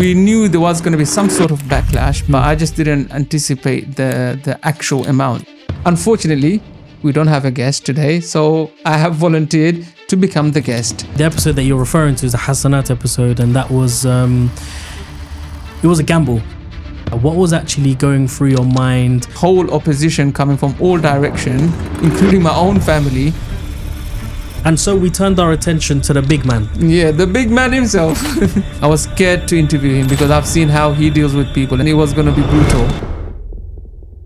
We knew there was going to be some sort of backlash, but I just didn't anticipate the actual amount. Unfortunately, we don't have a guest today, so I have volunteered to become the guest. The episode that you're referring to is the Hasanat episode, and that was it was a gamble. What was actually going through your mind? Whole opposition coming from all directions, including my own family. And so we turned our attention to the big man. Yeah, the big man himself. I was scared to interview him because I've seen how he deals with people, and it was going to be brutal.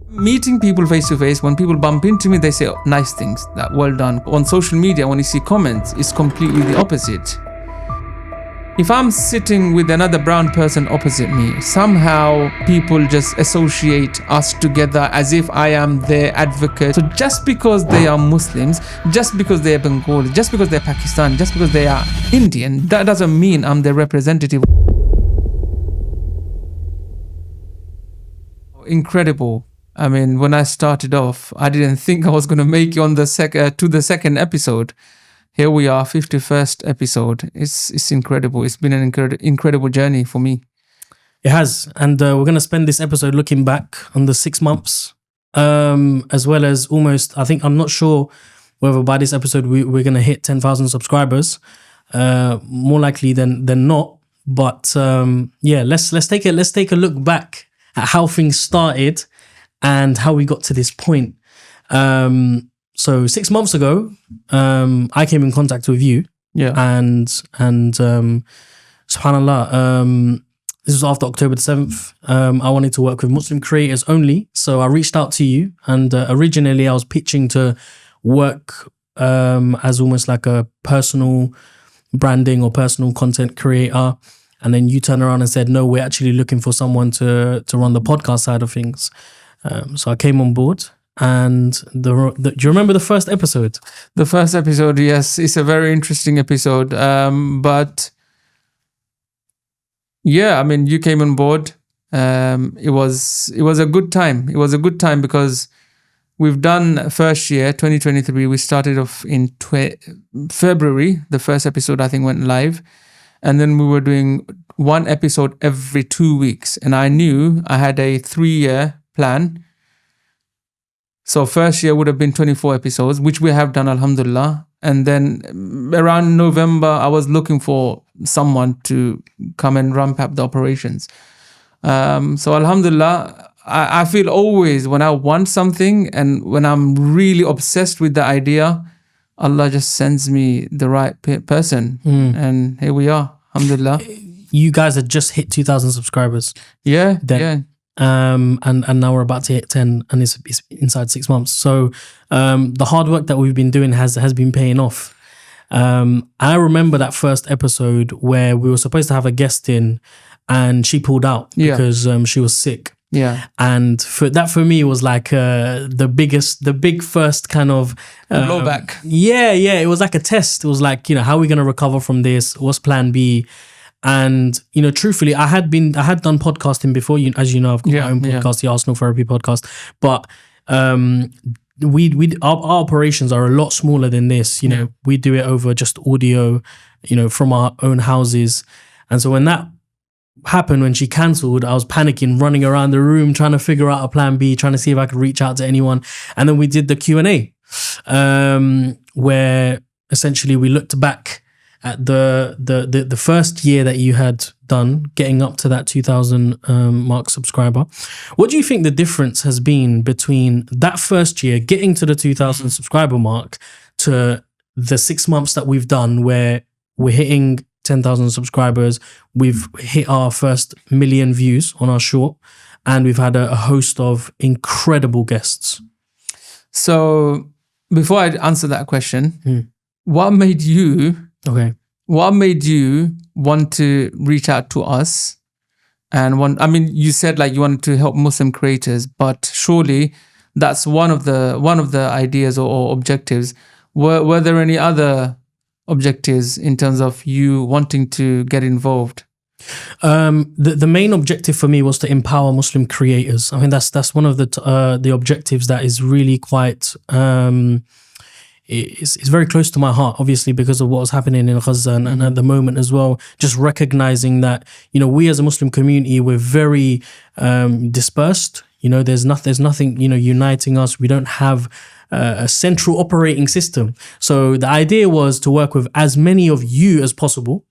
Meeting people face to face, when people bump into me, they say nice things, that well done. On social media, when you see comments, it's completely the opposite. If I'm sitting with another brown person opposite me, somehow people just associate us together as if I am their advocate. So just because they are Muslims, just because they are Bengali, just because they're Pakistani, just because they are Indian, that doesn't mean I'm their representative. Incredible. I mean, when I started off, I didn't think I was going to make it on the second episode. Here we are, 51st episode. It's incredible. It's been an incredible journey for me. It has. And we're going to spend this episode looking back on the 6 months, as well as almost, I'm not sure whether by this episode we're going to hit 10,000 subscribers. More likely than not. But let's take a look back at how things started and how we got to this point. So 6 months ago, I came in contact with you. Yeah. And subhanAllah, this was after October the 7th. I wanted to work with Muslim creators only. So I reached out to you, and originally I was pitching to work as almost like a personal branding or personal content creator. And then you turned around and said, no, we're actually looking for someone to run the podcast side of things. So I came on board. And do you remember the first episode? The first episode, yes, it's a very interesting episode. But yeah, I mean, you came on board. It was a good time. It was a good time because we've done first year, 2023. We started off in February. The first episode, I think, went live. And then we were doing one episode every 2 weeks. And I knew I had a 3-year plan. So first year would have been 24 episodes, which we have done, alhamdulillah. And then around November, I was looking for someone to come and ramp up the operations. So alhamdulillah, I feel always when I want something and when I'm really obsessed with the idea, Allah just sends me the right person. And here we are, alhamdulillah. You guys had just hit 2,000 subscribers. Yeah. And now we're about to hit 10, and it's inside 6 months. So the hard work that we've been doing has been paying off. I remember that first episode where we were supposed to have a guest in, and she pulled out because she was sick. Yeah. And for me was like the big first kind of blowback. Yeah. It was like a test. It was like, how are we going to recover from this? What's plan B? And, truthfully, I had done podcasting before. As you know, I've got my own podcast, the Arsenal Therapy podcast. But our operations are a lot smaller than this. We do it over just audio, from our own houses. And so when that happened, when she cancelled, I was panicking, running around the room, trying to figure out a plan B, trying to see if I could reach out to anyone. And then we did the Q&A, where essentially we looked back at the first year that you had done, getting up to that 2,000 mark subscriber. What do you think the difference has been between that first year, getting to the 2,000 subscriber mark, to the 6 months that we've done where we're hitting 10,000 subscribers, we've hit our first 1 million views on our short, and we've had a host of incredible guests? So before I answer that question, what made you want to reach out to us? And you said like you wanted to help Muslim creators, but surely that's one of the ideas or objectives. Were there any other objectives in terms of you wanting to get involved? The main objective for me was to empower Muslim creators. I mean, that's one of the objectives that is really quite it's very close to my heart, obviously, because of what was happening in Gaza and at the moment as well. Just recognizing that, you know, we as a Muslim community, we're very dispersed. You know, there's nothing, you know, uniting us. We don't have a central operating system. So the idea was to work with as many of you as possible.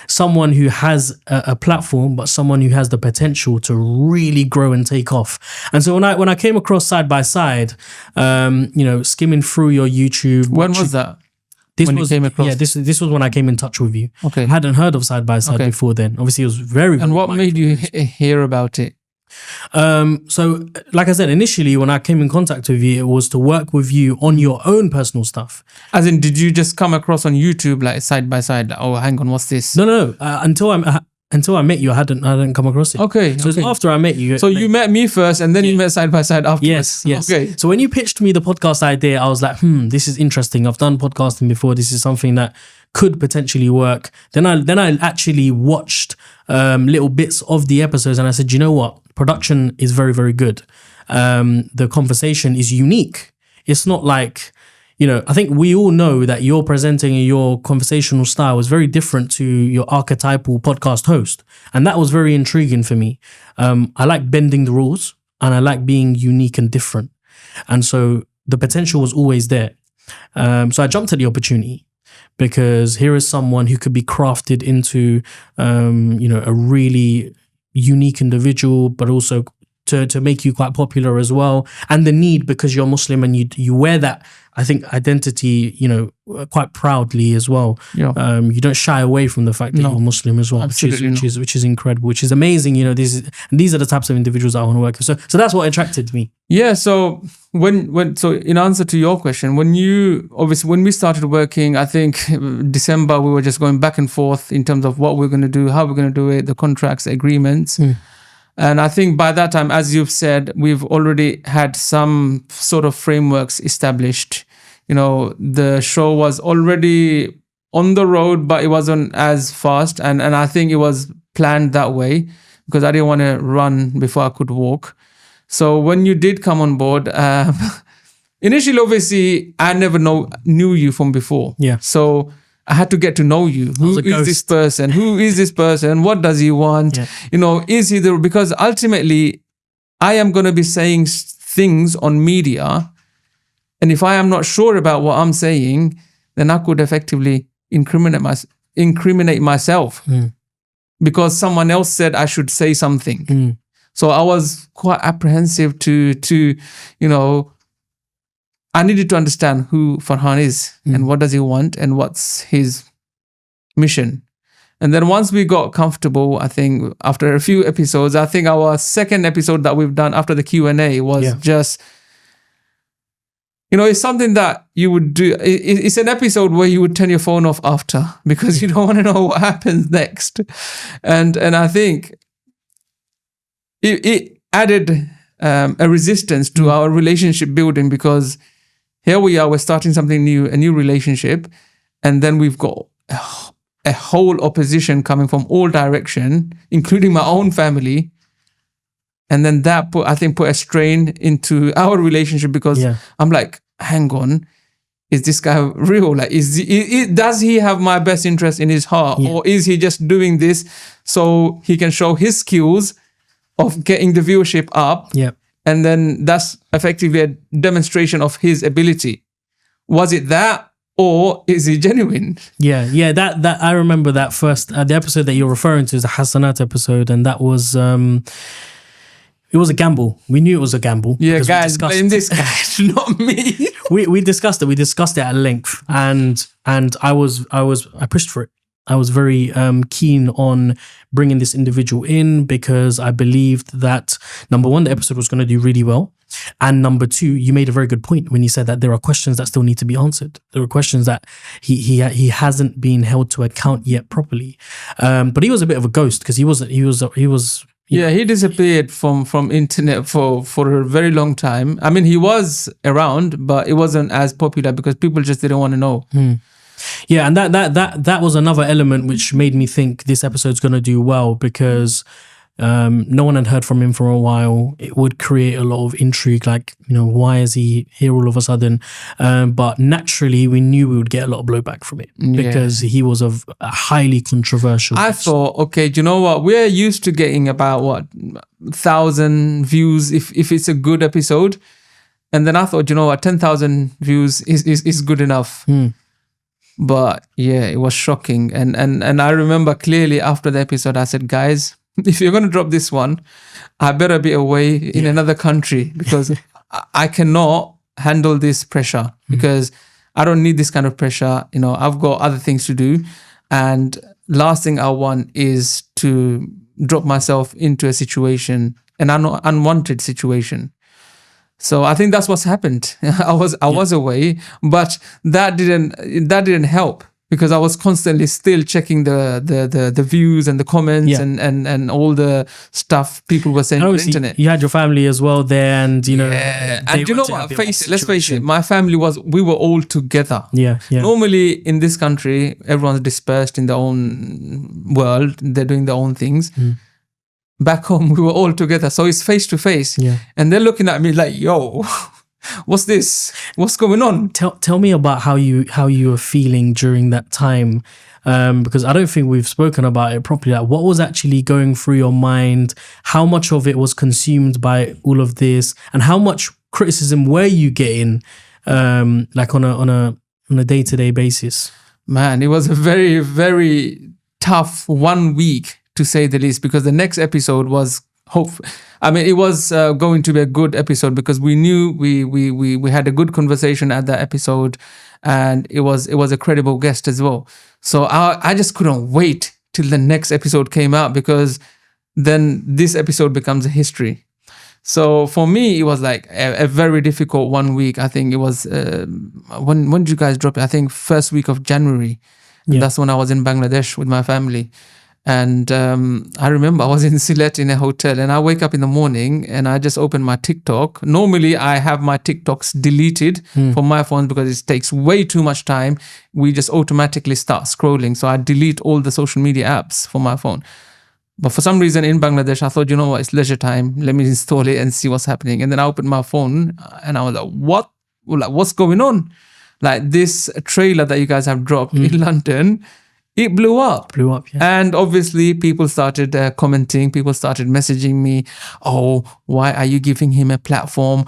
Someone who has a platform, but someone who has the potential to really grow and take off. And so when I came across Side by Side, you know, skimming through your YouTube. When was that? This when was, you came across? yeah, this was when I came in touch with you. Okay. I hadn't heard of Side by Side before then. Obviously, it was very. And what made you hear about it? So like I said, initially when I came in contact with you, it was to work with you on your own personal stuff. As in, did you just come across on YouTube like Side by Side? Like, oh, hang on, what's this? No. Until I met you, I hadn't come across it. Okay. So it's after I met you. So you met me first, and then you met Side by Side afterwards. Yes. Okay. So when you pitched me the podcast idea, I was like, this is interesting. I've done podcasting before. This is something that could potentially work. Then I actually watched little bits of the episodes, and I said, you know what? Production is very, very good. The conversation is unique. It's not like, you know, I think we all know that your presenting and your conversational style is very different to your archetypal podcast host. And that was very intriguing for me. I like bending the rules, and I like being unique and different. And so the potential was always there. So I jumped at the opportunity, because here is someone who could be crafted into, you know, a really unique individual, but also to make you quite popular as well. And the need, because you're Muslim and you wear that, I think, identity, you know, quite proudly as well. Yeah. You don't shy away from the fact that you're Muslim as well, which is incredible, which is amazing. You know, these are the types of individuals I want to work with. So that's what attracted me. Yeah. So so in answer to your question, when we started working, I think December, we were just going back and forth in terms of what we're going to do, how we're going to do it, the contracts, agreements. And I think by that time, as you've said, we've already had some sort of frameworks established. You know, the show was already on the road, but it wasn't as fast. And I think it was planned that way, because I didn't want to run before I could walk. So when you did come on board, initially, obviously, I never knew you from before. Yeah. So I had to get to know you. Who is this person? Who is this person? What does he want? Yeah. You know, is he there? Because ultimately, I am going to be saying things on media. And if I am not sure about what I'm saying, then I could effectively incriminate myself. Because someone else said I should say something. So I was quite apprehensive to you know, I needed to understand who Farhan is and what does he want and what's his mission. And then once we got comfortable, I think after a few episodes, I think our second episode that we've done after the Q&A was just, you know, it's something that you would do. It's an episode where you would turn your phone off after, because you don't want to know what happens next. And I think it added a resistance to our relationship building, because here we are, we're starting something new, a new relationship, and then we've got a whole opposition coming from all direction, including my own family. And then that put a strain into our relationship, because I'm like, hang on, is this guy real? Like, does he have my best interest in his heart? Or is he just doing this so he can show his skills of getting the viewership up? And then that's effectively a demonstration of his ability. Was it that, or is he genuine? Yeah. That I remember that first the episode that you're referring to is the Hasanat episode, and that was it was a gamble. We knew it was a gamble. Yeah, guys, blame this guy, not me. we discussed it. We discussed it at length, and I pushed for it. I was very keen on bringing this individual in, because I believed that, number one, the episode was going to do really well. And number two, you made a very good point when you said that there are questions that still need to be answered. There are questions that he hasn't been held to account yet properly. But he was a bit of a ghost, because he was. Yeah, he disappeared from internet for a very long time. I mean, he was around, but it wasn't as popular because people just didn't want to know. Yeah, and that was another element which made me think this episode's going to do well, because No one had heard from him for a while. It would create a lot of intrigue, like, why is he here all of a sudden? But naturally, we knew we would get a lot of blowback from it because he was a highly controversial. I thought, okay, do you know what? We're used to getting about 1,000 views if it's a good episode. And then I thought, 10,000 views is good enough. But yeah, it was shocking. And I remember clearly after the episode, I said, guys, if you're going to drop this one, I better be away in another country because I cannot handle this pressure because I don't need this kind of pressure. I've got other things to do. And last thing I want is to drop myself into a situation, an unwanted situation. So I think that's what's happened. I was away, but that didn't help because I was constantly still checking the views and the comments and all the stuff people were saying on the internet. You had your family as well there, and and you know what? Let's face it. My family we were all together. Yeah. Normally in this country, everyone's dispersed in their own world. They're doing their own things. Back home, we were all together, so it's face to face. And they're looking at me like, "Yo, what's this? What's going on?" Tell me about how you were feeling during that time, because I don't think we've spoken about it properly. Like, what was actually going through your mind? How much of it was consumed by all of this, and how much criticism were you getting, like on a day-to-day basis? Man, it was a very, very tough 1 week, to say the least, because the next episode was it was going to be a good episode because we knew we had a good conversation at that episode, and it was a credible guest as well. So I just couldn't wait till the next episode came out because then this episode becomes a history. So for me, it was like a very difficult 1 week. I think it was when did you guys drop it? I think first week of January. That's when I was in Bangladesh with my family. And I remember I was in Sylhet in a hotel, and I wake up in the morning and I just open my TikTok. Normally I have my TikToks deleted from my phone because it takes way too much time. We just automatically start scrolling. So I delete all the social media apps from my phone. But for some reason in Bangladesh, I thought, it's leisure time. Let me install it and see what's happening. And then I opened my phone and I was like, what's going on? Like this trailer that you guys have dropped in London, it blew up. Yeah. And obviously people started commenting, people started messaging me, oh, why are you giving him a platform?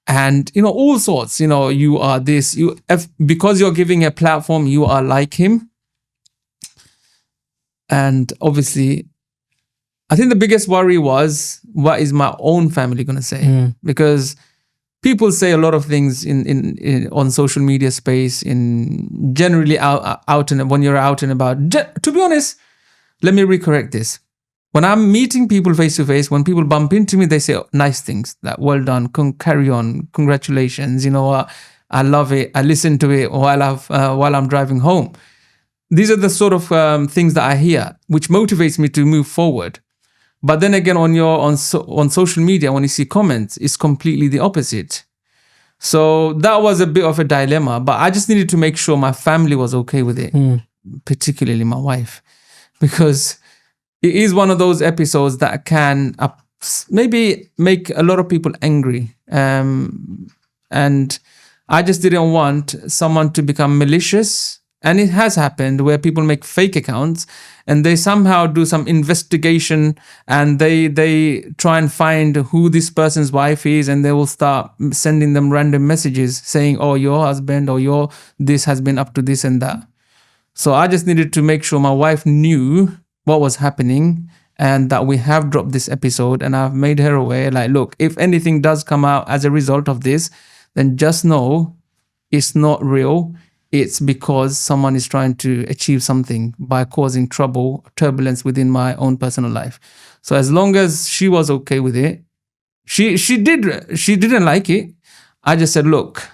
And, all sorts, you are this, because you're giving a platform, you are like him. And obviously, I think the biggest worry was, what is my own family going to say? Because people say a lot of things in on social media space, in generally out and when you're out and about. To be honest, let me recorrect this. When I'm meeting people face to face, when people bump into me, they say nice things, like well done, carry on, congratulations. I love it. I listen to it while I'm driving home. These are the sort of things that I hear, which motivates me to move forward. But then again, on social media, when you see comments, it's completely the opposite. So that was a bit of a dilemma, but I just needed to make sure my family was okay with it, particularly my wife, because it is one of those episodes that can maybe make a lot of people angry. And I just didn't want someone to become malicious. And it has happened where people make fake accounts and they somehow do some investigation and they try and find who this person's wife is, and they will start sending them random messages saying, oh, your husband or this has been up to this and that. So I just needed to make sure my wife knew what was happening and that we have dropped this episode, and I've made her aware, like, look, if anything does come out as a result of this, then just know it's not real. It's because someone is trying to achieve something by causing turbulence within my own personal life. So as long as she was okay with it, she didn't like it. I just said, look,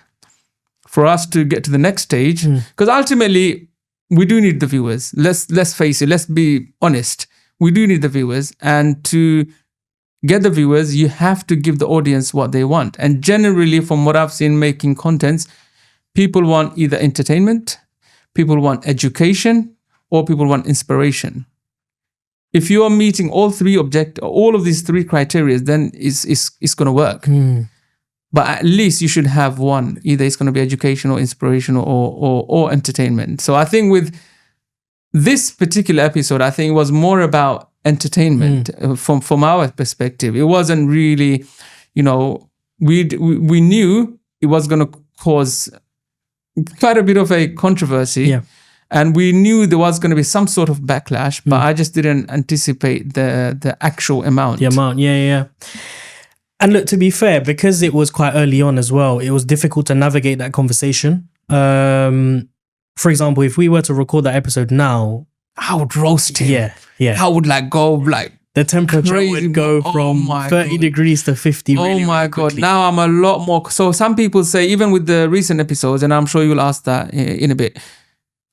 for us to get to the next stage, because ultimately we do need the viewers. Let's face it. Let's be honest. We do need the viewers, and to get the viewers, you have to give the audience what they want. And generally, from what I've seen making contents, people want either entertainment, people want education, or people want inspiration. if you are meeting all of these three criteria, then it's going to work. But at least you should have one. Either it's going to be educational, inspirational, or entertainment. So I think with this particular episode, I think it was more about entertainment from our perspective. It wasn't really, we knew it was going to cause quite a bit of a controversy. Yeah. And we knew there was going to be some sort of backlash, but I just didn't anticipate the actual amount. The amount, yeah. And look, to be fair, because it was quite early on as well, it was difficult to navigate that conversation. For example, if we were to record that episode now, I would roast him. Yeah. I would go the temperature crazy. would go from 30 degrees to 50. Really, oh my God. Now I'm a lot more. So some people say, even with the recent episodes, and I'm sure you'll ask that in a bit,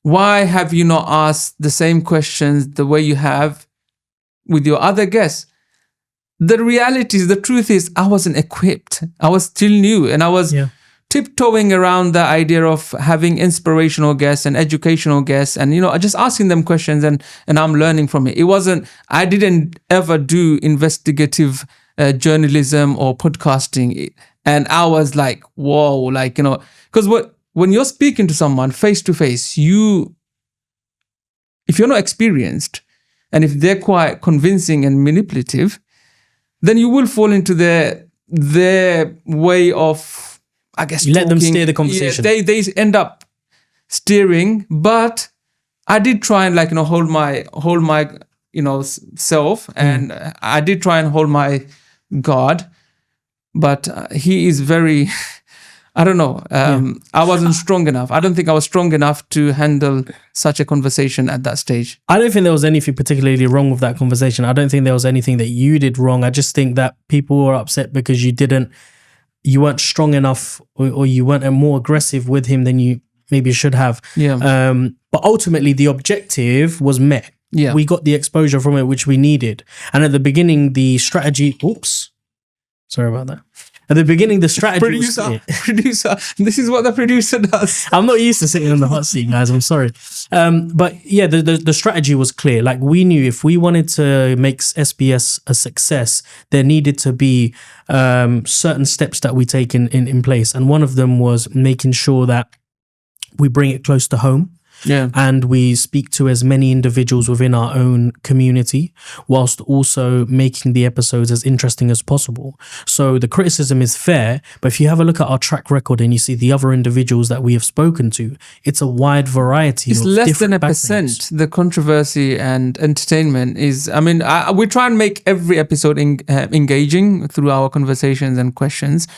why have you not asked the same questions the way you have with your other guests? The reality is, the truth is, I wasn't equipped. I was still new, and I was tiptoeing around the idea of having inspirational guests and educational guests, and just asking them questions, and I'm learning from it. I didn't ever do investigative journalism or podcasting, and I was like, whoa, because when you're speaking to someone face to face, if you're not experienced, and if they're quite convincing and manipulative, then you will fall into their way of, I guess, you let them steer the conversation. Yeah, they end up steering. But I did try and hold my self, and I did try and hold my guard. But he is very, I don't know. I wasn't strong enough. I don't think I was strong enough to handle such a conversation at that stage. I don't think there was anything particularly wrong with that conversation. I don't think there was anything that you did wrong. I just think that people were upset because you weren't strong enough, or you weren't more aggressive with him than you maybe should have. Yeah. But ultimately, the objective was met. Yeah. We got the exposure from it, which we needed. And at the beginning, the strategy... Oops. Sorry about that. At the beginning, the strategy was clear. Producer, this is what the producer does. I'm not used to sitting on the hot seat, guys. I'm sorry. But yeah, the strategy was clear. Like, we knew if we wanted to make SBS a success, there needed to be certain steps that we take in place. And one of them was making sure that we bring it close to home. Yeah. And we speak to as many individuals within our own community, whilst also making the episodes as interesting as possible. So the criticism is fair, but if you have a look at our track record and you see the other individuals that we have spoken to, it's a wide variety. It's less than 1%. The controversy and entertainment is, we try and make every episode engaging through our conversations and questions.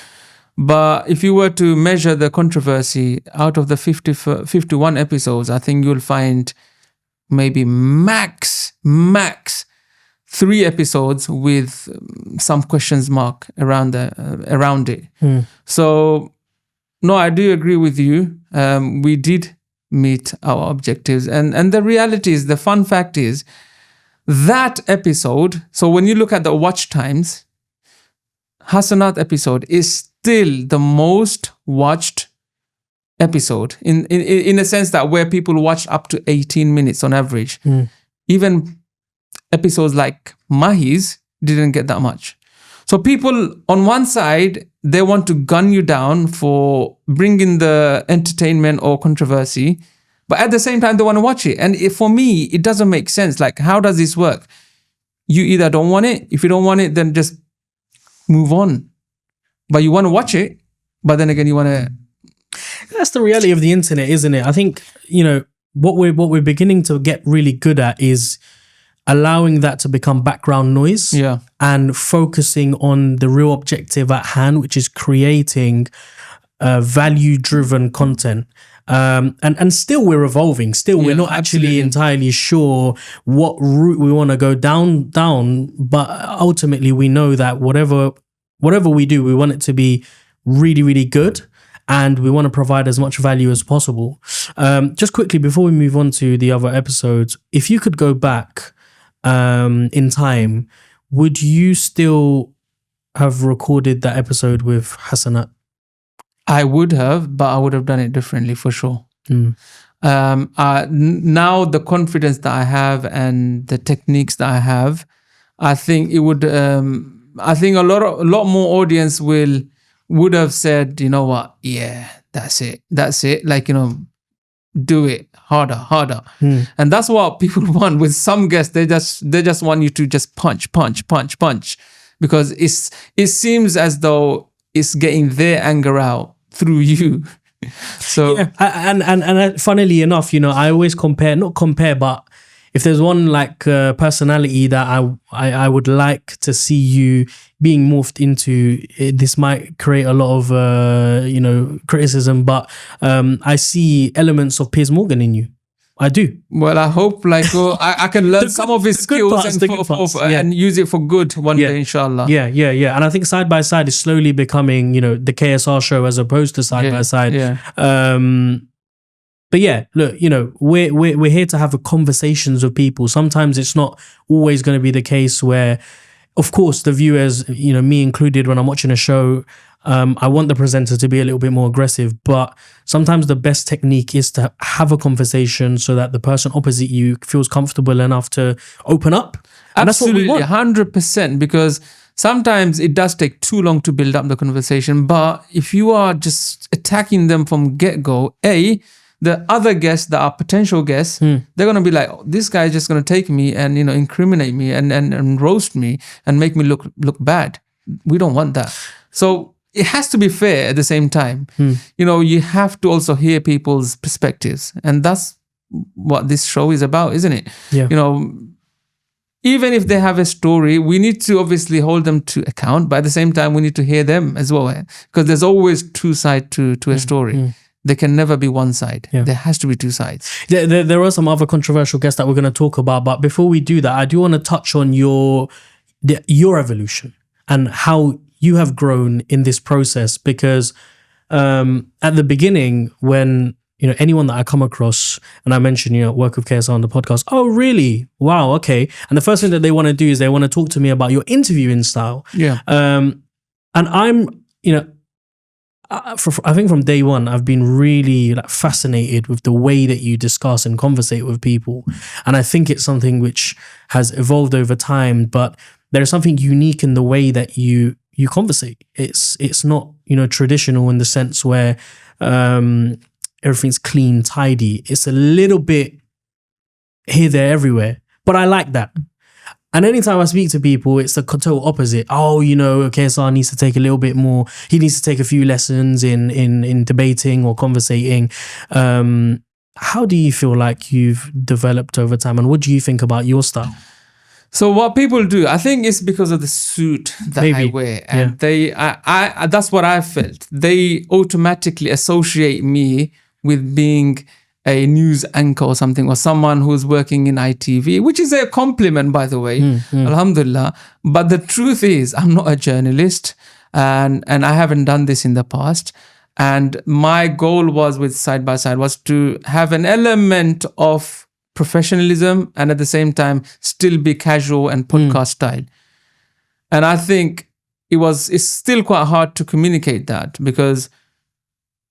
But if you were to measure the controversy out of the 51 episodes, I think you'll find maybe max 3 episodes with some questions mark around it. So, no, I do agree with you. We did meet our objectives. And the reality is, the fun fact is, that episode, so when you look at the watch times, Hasanat episode is still the most watched episode in a sense that where people watched up to 18 minutes on average. Even episodes like Mahee's didn't get that much. So people on one side, they want to gun you down for bringing the entertainment or controversy, but at the same time they want to watch it. And for me, it doesn't make sense. Like, how does this work? You either don't want it. If you don't want it, then just move on. But you want to watch it, but then again, you want to... That's the reality of the internet, isn't it? I think, what we're beginning to get really good at is allowing that to become background noise, and focusing on the real objective at hand, which is creating value-driven content. And still we're evolving. Still, we're not actually entirely sure what route we want to go down. But ultimately, we know that whatever we do, we want it to be really, really good, and we want to provide as much value as possible. Just quickly, before we move on to the other episodes, if you could go back in time, would you still have recorded that episode with Hasanat? I would have, but I would have done it differently for sure. Now the confidence that I have and the techniques that I have, I think it would. I think a lot more audience would have said, you know what, yeah, that's it. Like, do it harder, and that's what people want with some guests. They just want you to just punch, because it seems as though it's getting their anger out through you. So yeah, and funnily enough, I always not compare, but if there's one like personality that I would like to see you being morphed into, this might create a lot of criticism, but I see elements of Piers Morgan in you. I do. Well, I hope I can learn some of his skills and use it for good one day, inshallah. Yeah. And I think Side by Side is slowly becoming, the KSR show as opposed to Side by Side. Yeah. But yeah, look, we're here to have conversations with people. Sometimes it's not always going to be the case where, of course, the viewers, me included, when I'm watching a show, I want the presenter to be a little bit more aggressive, but sometimes the best technique is to have a conversation so that the person opposite you feels comfortable enough to open up. And absolutely, that's what we want. 100%, because sometimes it does take too long to build up the conversation. But if you are just attacking them from get-go, the other guests that are potential guests, they're going to be like, oh, this guy is just going to take me and, incriminate me and roast me and make me look bad. We don't want that. So it has to be fair at the same time. You have to also hear people's perspectives. And that's what this show is about, isn't it? Yeah. Even if they have a story, we need to obviously hold them to account. But at the same time, we need to hear them as well. Because there's always two sides to a story. There can never be one side. Yeah. There has to be two sides. There are some other controversial guests that we're going to talk about. But before we do that, I do want to touch on your evolution and how you have grown in this process. Because at the beginning, when anyone that I come across and I mention work with KSR on the podcast, oh really? Wow, okay. And the first thing that they want to do is they want to talk to me about your interviewing style. Yeah. And I'm I think from day one, I've been really fascinated with the way that you discuss and conversate with people. And I think it's something which has evolved over time, but there is something unique in the way that you conversate. It's not, traditional in the sense where everything's clean, tidy. It's a little bit here, there, everywhere. But I like that. And anytime I speak to people, it's the total opposite. Oh, KSR needs to take a little bit more. He needs to take a few lessons in debating or conversating. How do you feel like you've developed over time, and what do you think about your style? So what people do, I think it's because of the suit that I wear, and I that's what I felt. They automatically associate me with being a news anchor or something, or someone who's working in ITV, which is a compliment, by the way, alhamdulillah. But the truth is, I'm not a journalist, and I haven't done this in the past. And my goal was with Side by Side was to have an element of professionalism and at the same time still be casual and podcast style. And I think it's still quite hard to communicate that, because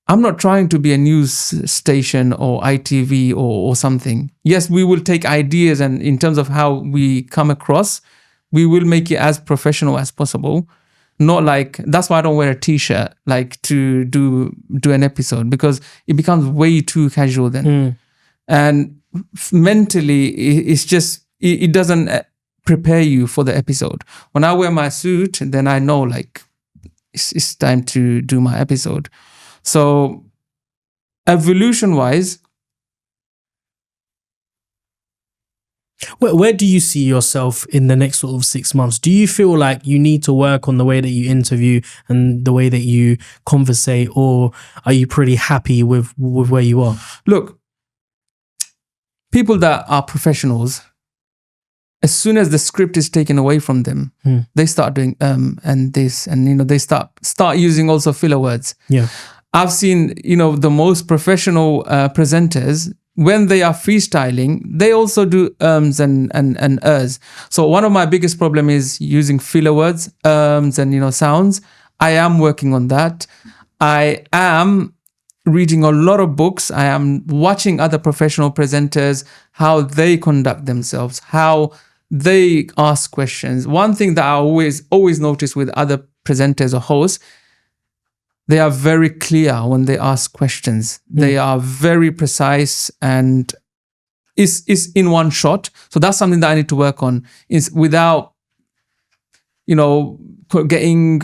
I'm not trying to be a news station or ITV or something. Yes, we will take ideas, and in terms of how we come across, we will make it as professional as possible. Not like, that's why I don't wear a t-shirt like to do an episode, because it becomes way too casual then. And mentally, it's just, it doesn't prepare you for the episode. When I wear my suit, then I know it's time to do my episode. So, evolution-wise, where do you see yourself in the next sort of 6 months? Do you feel like you need to work on the way that you interview and the way that you conversate, or are you pretty happy with where you are? Look, people that are professionals, as soon as the script is taken away from them, they start doing and this, and they start using also filler words. Yeah. I've seen, the most professional presenters, when they are freestyling, they also do and ers. So one of my biggest problem is using filler words, and sounds. I am working on that. I am reading a lot of books. I am watching other professional presenters, how they conduct themselves, how they ask questions. One thing that I always notice with other presenters or hosts, they are very clear when they ask questions. They are very precise and is in one shot. So that's something that I need to work on, is without, getting,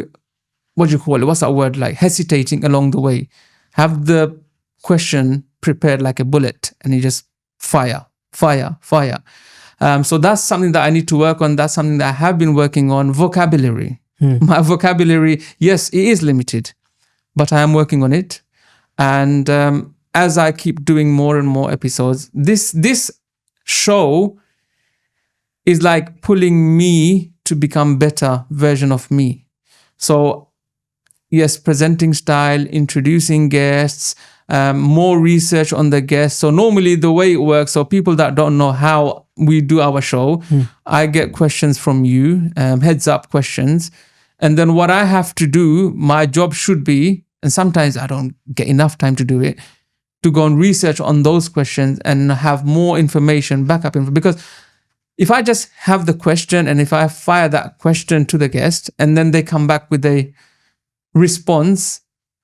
what do you call it? What's that word? Like hesitating along the way. Have the question prepared like a bullet and you just fire. So that's something that I need to work on. That's something that I have been working on. Vocabulary. My vocabulary, yes, it is limited, but I am working on it. And as I keep doing more and more episodes, this show is like pulling me to become better version of me. So yes, presenting style, introducing guests, more research on the guests. So normally the way it works, so people that don't know how we do our show, I get questions from you, heads up questions. And then what I have to do, my job should be, and sometimes I don't get enough time to do it, to go and research on those questions and have more information, backup info. Because if I just have the question and if I fire that question to the guest and then they come back with a response,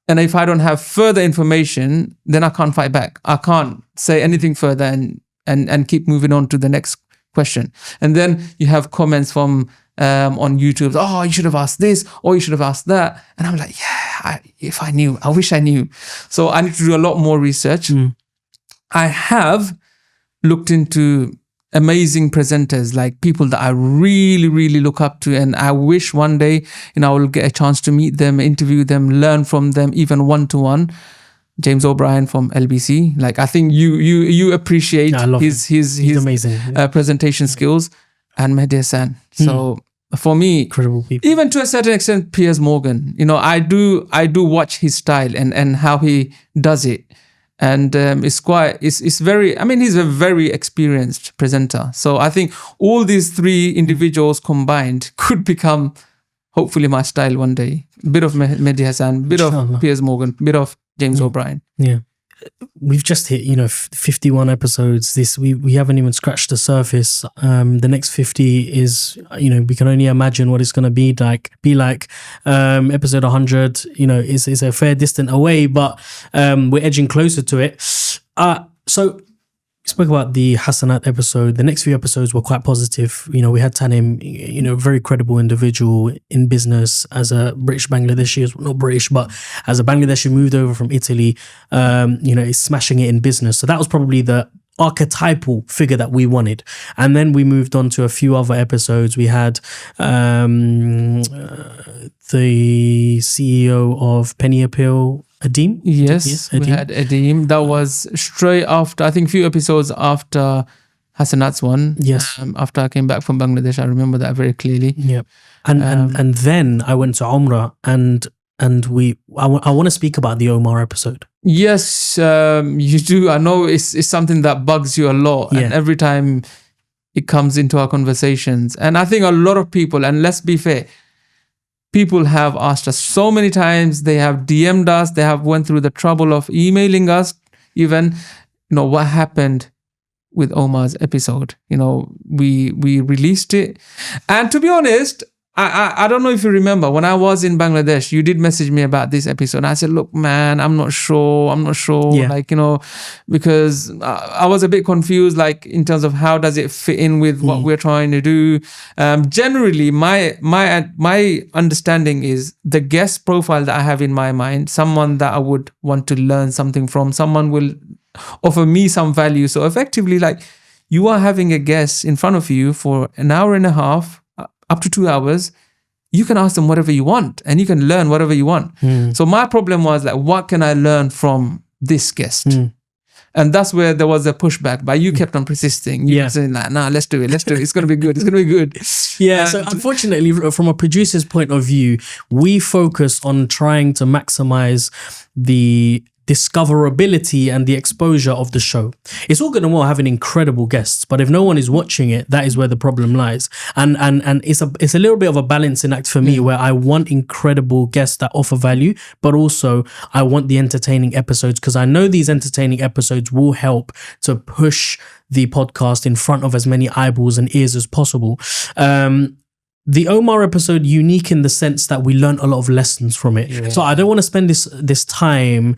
and if I don't have further information, then I can't fight back. I can't say anything further and keep moving on to the next question. And then you have comments from on YouTube, oh, you should have asked this, or you should have asked that. And I'm like, if I knew, I wish I knew. So I need to do a lot more research. I have looked into amazing presenters, like people that I really, really look up to. And I wish one day, I will get a chance to meet them, interview them, learn from them, even one-to-one. James O'Brien from LBC. Like, I think you appreciate his amazing presentation skills, and Mahee Hassan. So for me, incredible people. Even to a certain extent, Piers Morgan. I do watch his style and how he does it. And it's very, he's a very experienced presenter. So I think all these three individuals combined could become, hopefully, my style one day. Bit of Mahee Hassan, bit of Piers Morgan, bit of James O'Brien. Yeah. We've just hit, 51 episodes. We haven't even scratched the surface. The next 50 is, we can only imagine what it's going to be like. Episode 100, is a fair distance away, but we're edging closer to it. So we spoke about the Hasanat episode. The next few episodes were quite positive. We had Tanim, very credible individual in business as a British Bangladeshi, not British, but as a Bangladeshi moved over from Italy, is smashing it in business. So that was probably the archetypal figure that we wanted. And then we moved on to a few other episodes. We had the CEO of Penny Appeal, Adim? Yes, Adim. We had Adim. That was straight after, I think, a few episodes after Hasanat's one. Yes. After I came back from Bangladesh, I remember that very clearly. Yeah. And then I went to Umrah and I want to speak about the Omar episode. Yes, you do. I know it's something that bugs you a lot. Yeah. And every time it comes into our conversations. And I think a lot of people, and let's be fair, people have asked us so many times, they have DM'd us, they have went through the trouble of emailing us, even, what happened with Omar's episode. We released it. And to be honest, I don't know if you remember, when I was in Bangladesh, you did message me about this episode. I said, look, man, I'm not sure. Yeah. Because I was a bit confused, in terms of how does it fit in with what we're trying to do. Generally, my understanding is the guest profile that I have in my mind, someone that I would want to learn something from, someone will offer me some value. So effectively, you are having a guest in front of you for an hour and a half, up to 2 hours, you can ask them whatever you want and you can learn whatever you want. So my problem was what can I learn from this guest? And that's where there was a pushback, but you kept on persisting. You kept saying nah, let's do it. It's going to be good. Yeah. So unfortunately, from a producer's point of view, we focus on trying to maximize the discoverability and the exposure of the show. It's all good and well having incredible guests, but if no one is watching it, that is where the problem lies. And it's a little bit of a balancing act for me, where I want incredible guests that offer value, but also I want the entertaining episodes, because I know these entertaining episodes will help to push the podcast in front of as many eyeballs and ears as possible. The Omar episode, unique in the sense that we learned a lot of lessons from it. Yeah. So I don't want to spend this time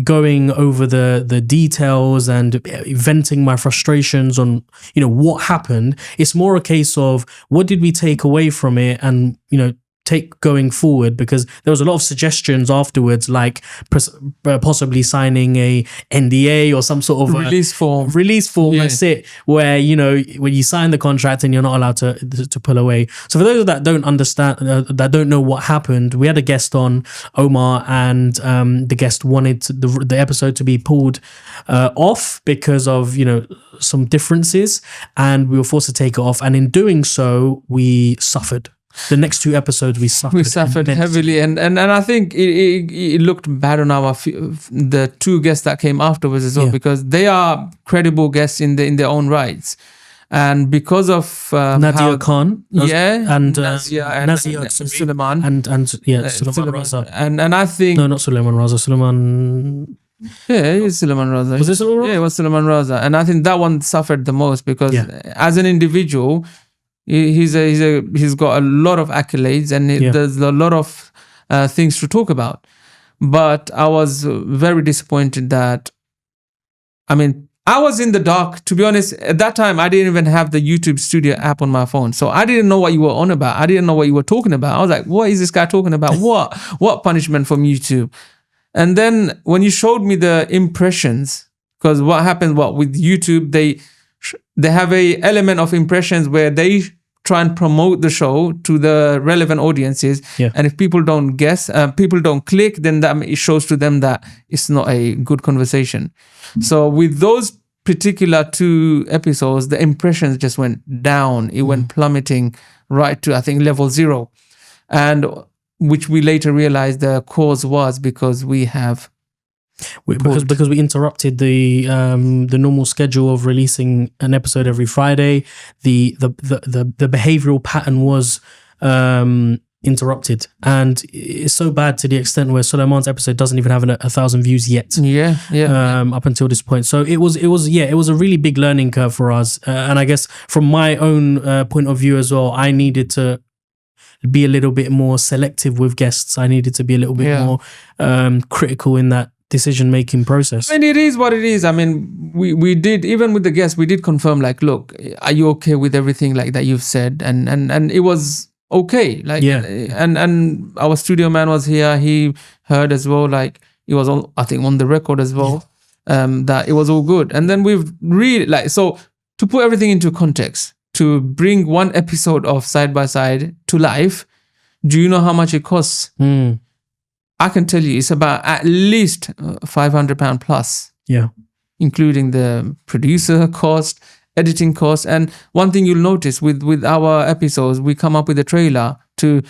going over the details and venting my frustrations on, what happened. It's more a case of what did we take away from it, and, take going forward, because there was a lot of suggestions afterwards, like possibly signing a NDA or some sort of release form. Yeah. That's it, where when you sign the contract and you're not allowed to pull away. So for those that don't understand, that don't know what happened, we had a guest on, Omar, and the guest wanted the episode to be pulled off because of some differences, and we were forced to take it off, and in doing so we suffered. The next 2 episodes we suffered heavily, and I think it looked bad on the 2 guests that came afterwards as well, because they are credible guests in their own rights, and because of Nadia Khan, and Nazia Suleiman and Suleiman Raza, and I think not Suleiman Raza, Suleiman. Yeah, it's Suleiman Raza. Was it Suleiman Raza? Yeah, it was Suleiman Raza, and I think that one suffered the most because as an individual, he's got a lot of accolades, and there's a lot of things to talk about. But I was very disappointed that, I was in the dark, to be honest. At that time, I didn't even have the YouTube Studio app on my phone, so I didn't know what you were on about. I didn't know what you were talking about. I was like, what is this guy talking about? What punishment from YouTube? And then when you showed me the impressions, because what happens with YouTube, they have a element of impressions where they try and promote the show to the relevant audiences. And if people don't guess, people don't click, then it shows to them that it's not a good conversation. So with those particular 2 episodes, the impressions just went down. It went plummeting right to, I think, level 0. And which we later realized the cause was because we interrupted the normal schedule of releasing an episode every Friday. The behavioral pattern was interrupted, and it's so bad to the extent where Suleiman's episode doesn't even have 1,000 views yet. Up until this point, so it was a really big learning curve for us, and I guess from my own point of view as well, I needed to be a little bit more selective with guests. I needed to be a little bit more critical in that decision-making process. It is what it is. We did, even with the guests, we did confirm, like, look, are you okay with everything like that you've said? And it was okay. And our studio man was here. He heard as well, like, it was all, I think, on the record as well, that it was all good. And then we've really, so to put everything into context, to bring 1 episode of Side by Side to life, do you know how much it costs? I can tell you it's about at least £500 plus. Including the producer cost, editing cost. And one thing you'll notice with our episodes, we come up with a trailer to,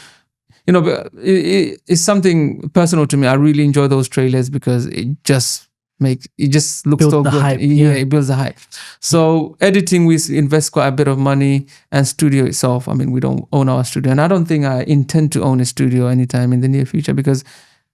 it's something personal to me. I really enjoy those trailers because it just looks so good. Hype. It builds the hype. So editing, we invest quite a bit of money, and studio itself, we don't own our studio, and I don't think I intend to own a studio anytime in the near future, because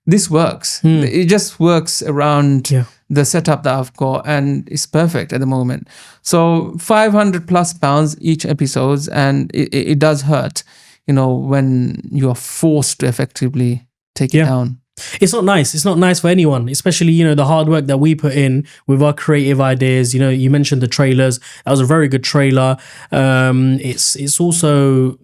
this works. It just works around the setup that I've got, and it's perfect at the moment. So £500+ each episode, and it does hurt, when you are forced to effectively take it down. It's not nice. It's not nice for anyone, especially, the hard work that we put in with our creative ideas. You mentioned the trailers. That was a very good trailer. It's also,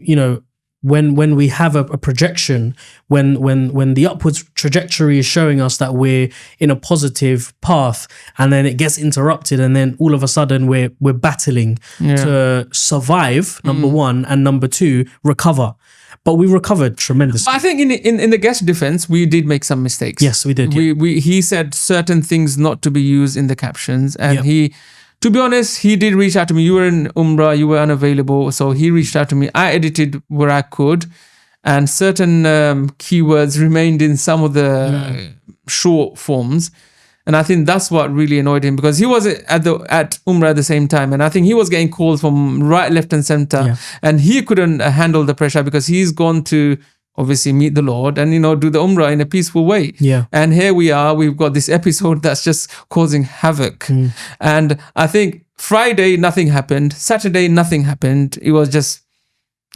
when we have a projection, when the upwards trajectory is showing us that we're in a positive path, and then it gets interrupted, and then all of a sudden we're battling to survive, number 1, and number 2, recover. But we recovered tremendously. I think in the guest defense, we did make some mistakes. Yes, we did. He said certain things not to be used in the captions, and to be honest, he did reach out to me. You were in Umrah, you were unavailable, so he reached out to me. I edited where I could, and certain keywords remained in some of the short forms. And I think that's what really annoyed him, because he was at Umrah at the same time. And I think he was getting calls from right, left and center. And he couldn't handle the pressure because he's gone to obviously meet the Lord and, do the Umrah in a peaceful way. And here we are, we've got this episode that's just causing havoc. And I think Friday, nothing happened. Saturday, nothing happened. It was just,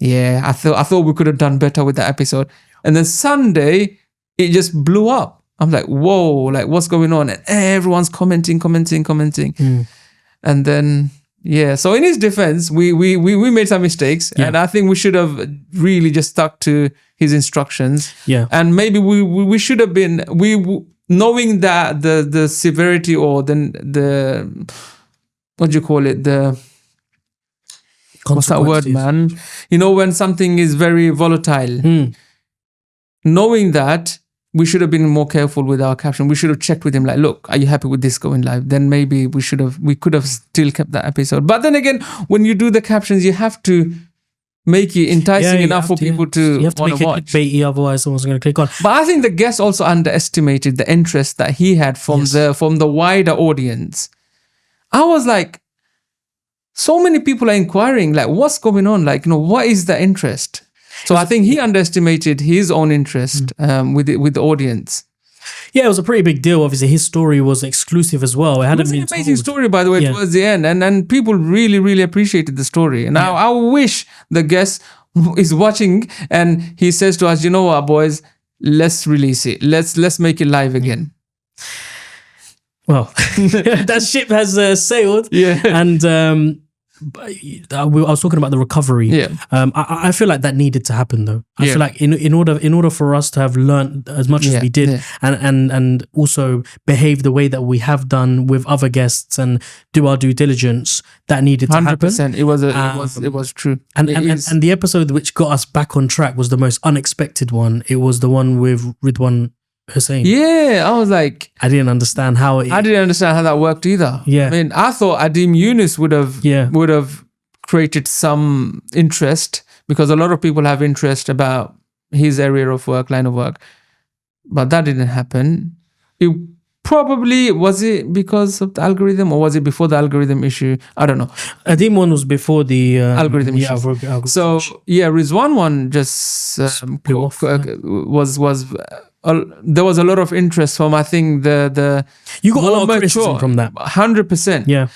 I thought we could have done better with that episode. And then Sunday, it just blew up. I'm like, whoa, like what's going on? And everyone's commenting. And then, so in his defense, we made some mistakes. And I think we should have really just stuck to his instructions. And maybe we should have been, knowing that the severity or the what do you call it? What's that word, man? When something is very volatile. Knowing that, we should have been more careful with our caption. We should have checked with him, like, look, are you happy with this going live? Then maybe we could have still kept that episode. But then again, when you do the captions, you have to make it enticing enough for people to want to watch. You have to make it clickbaity, otherwise someone's going to click on. But I think the guest also underestimated the interest that he had from the wider audience. I was like, so many people are inquiring, like, what's going on? Like, what is the interest? So I think he underestimated his own interest with the audience. Yeah, it was a pretty big deal. Obviously, his story was exclusive as well. It was an amazing story, by the way, towards the end. And people really, really appreciated the story. And I wish the guest is watching and he says to us, you know what, boys, let's release it. Let's make it live again. Well, that ship has sailed. And I was talking about the recovery. I feel like that needed to happen though. I feel like in order for us to have learned as much as we did and also behave the way that we have done with other guests and do our due diligence, that needed to happen. 100%. It was true. And the episode which got us back on track was the most unexpected one. It was the one with Ridwan Hussein. I was like, I didn't understand how that worked either. I mean, I thought Adim Yunus would have created some interest, because a lot of people have interest about his area of work, line of work, but that didn't happen. It probably, was it because of the algorithm, or was it before the algorithm issue? I don't know. Adim one was before the algorithm issue. So Rizwan one just was. There was a lot of interest from, I think, the you got a lot of criticism from that. 100%.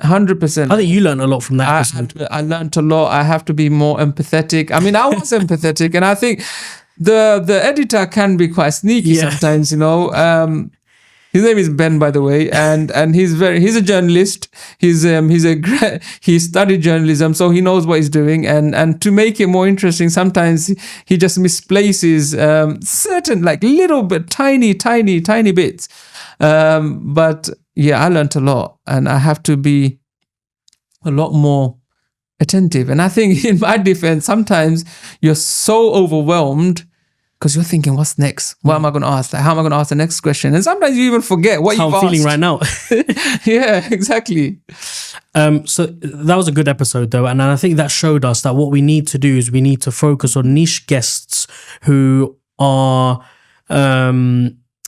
100%. I think you learned a lot from that episode. I learned a lot. I have to be more empathetic. I mean, I was empathetic, and I think the editor can be quite sneaky sometimes. His name is Ben, by the way, and he's a journalist. He studied journalism, so he knows what he's doing. And to make it more interesting, sometimes he just misplaces certain, like, little bit, tiny bits. But I learned a lot, and I have to be a lot more attentive. And I think, in my defense, sometimes you're so overwhelmed, because you're thinking, what's next? What am I going to ask? Like, how am I going to ask the next question? And sometimes you even forget what you've asked. How I'm feeling right now. Yeah, exactly. So that was a good episode though. And I think that showed us that what we need to do is we need to focus on niche guests who are...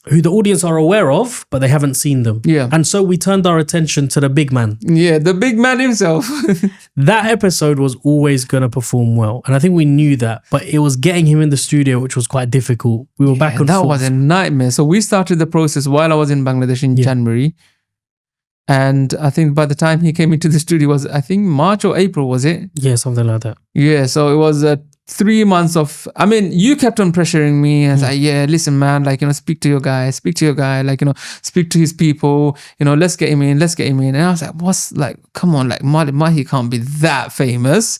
who the audience are aware of, but they haven't seen them. And so we turned our attention to the big man. The big man himself. That episode was always going to perform well. And I think we knew that, but it was getting him in the studio, which was quite difficult. We were back and forth. That was a nightmare. So we started the process while I was in Bangladesh in January. And I think by the time he came into the studio was, I think, March or April, was it? Yeah, something like that. So it was 3 months of, I mean, you kept on pressuring me and like, listen, man, like, speak to your guy, like, speak to his people, let's get him in. And I was like, what's, like, come on, like, Mahee can't be that famous.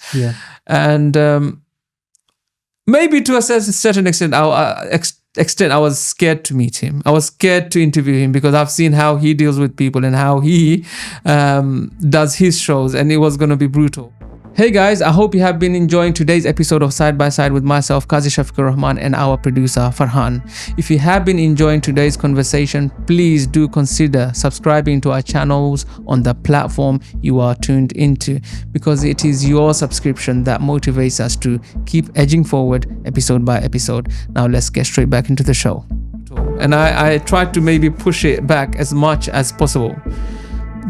And maybe to a certain extent, I was scared to meet him. I was scared to interview him, because I've seen how he deals with people and how he does his shows, and it was going to be brutal. Hey guys, I hope you have been enjoying today's episode of Side by Side with myself, Kazi Shafiqur Rahman, and our producer, Farhan. If you have been enjoying today's conversation, please do consider subscribing to our channels on the platform you are tuned into, because it is your subscription that motivates us to keep edging forward episode by episode. Now let's get straight back into the show. and I tried to maybe push it back as much as possible.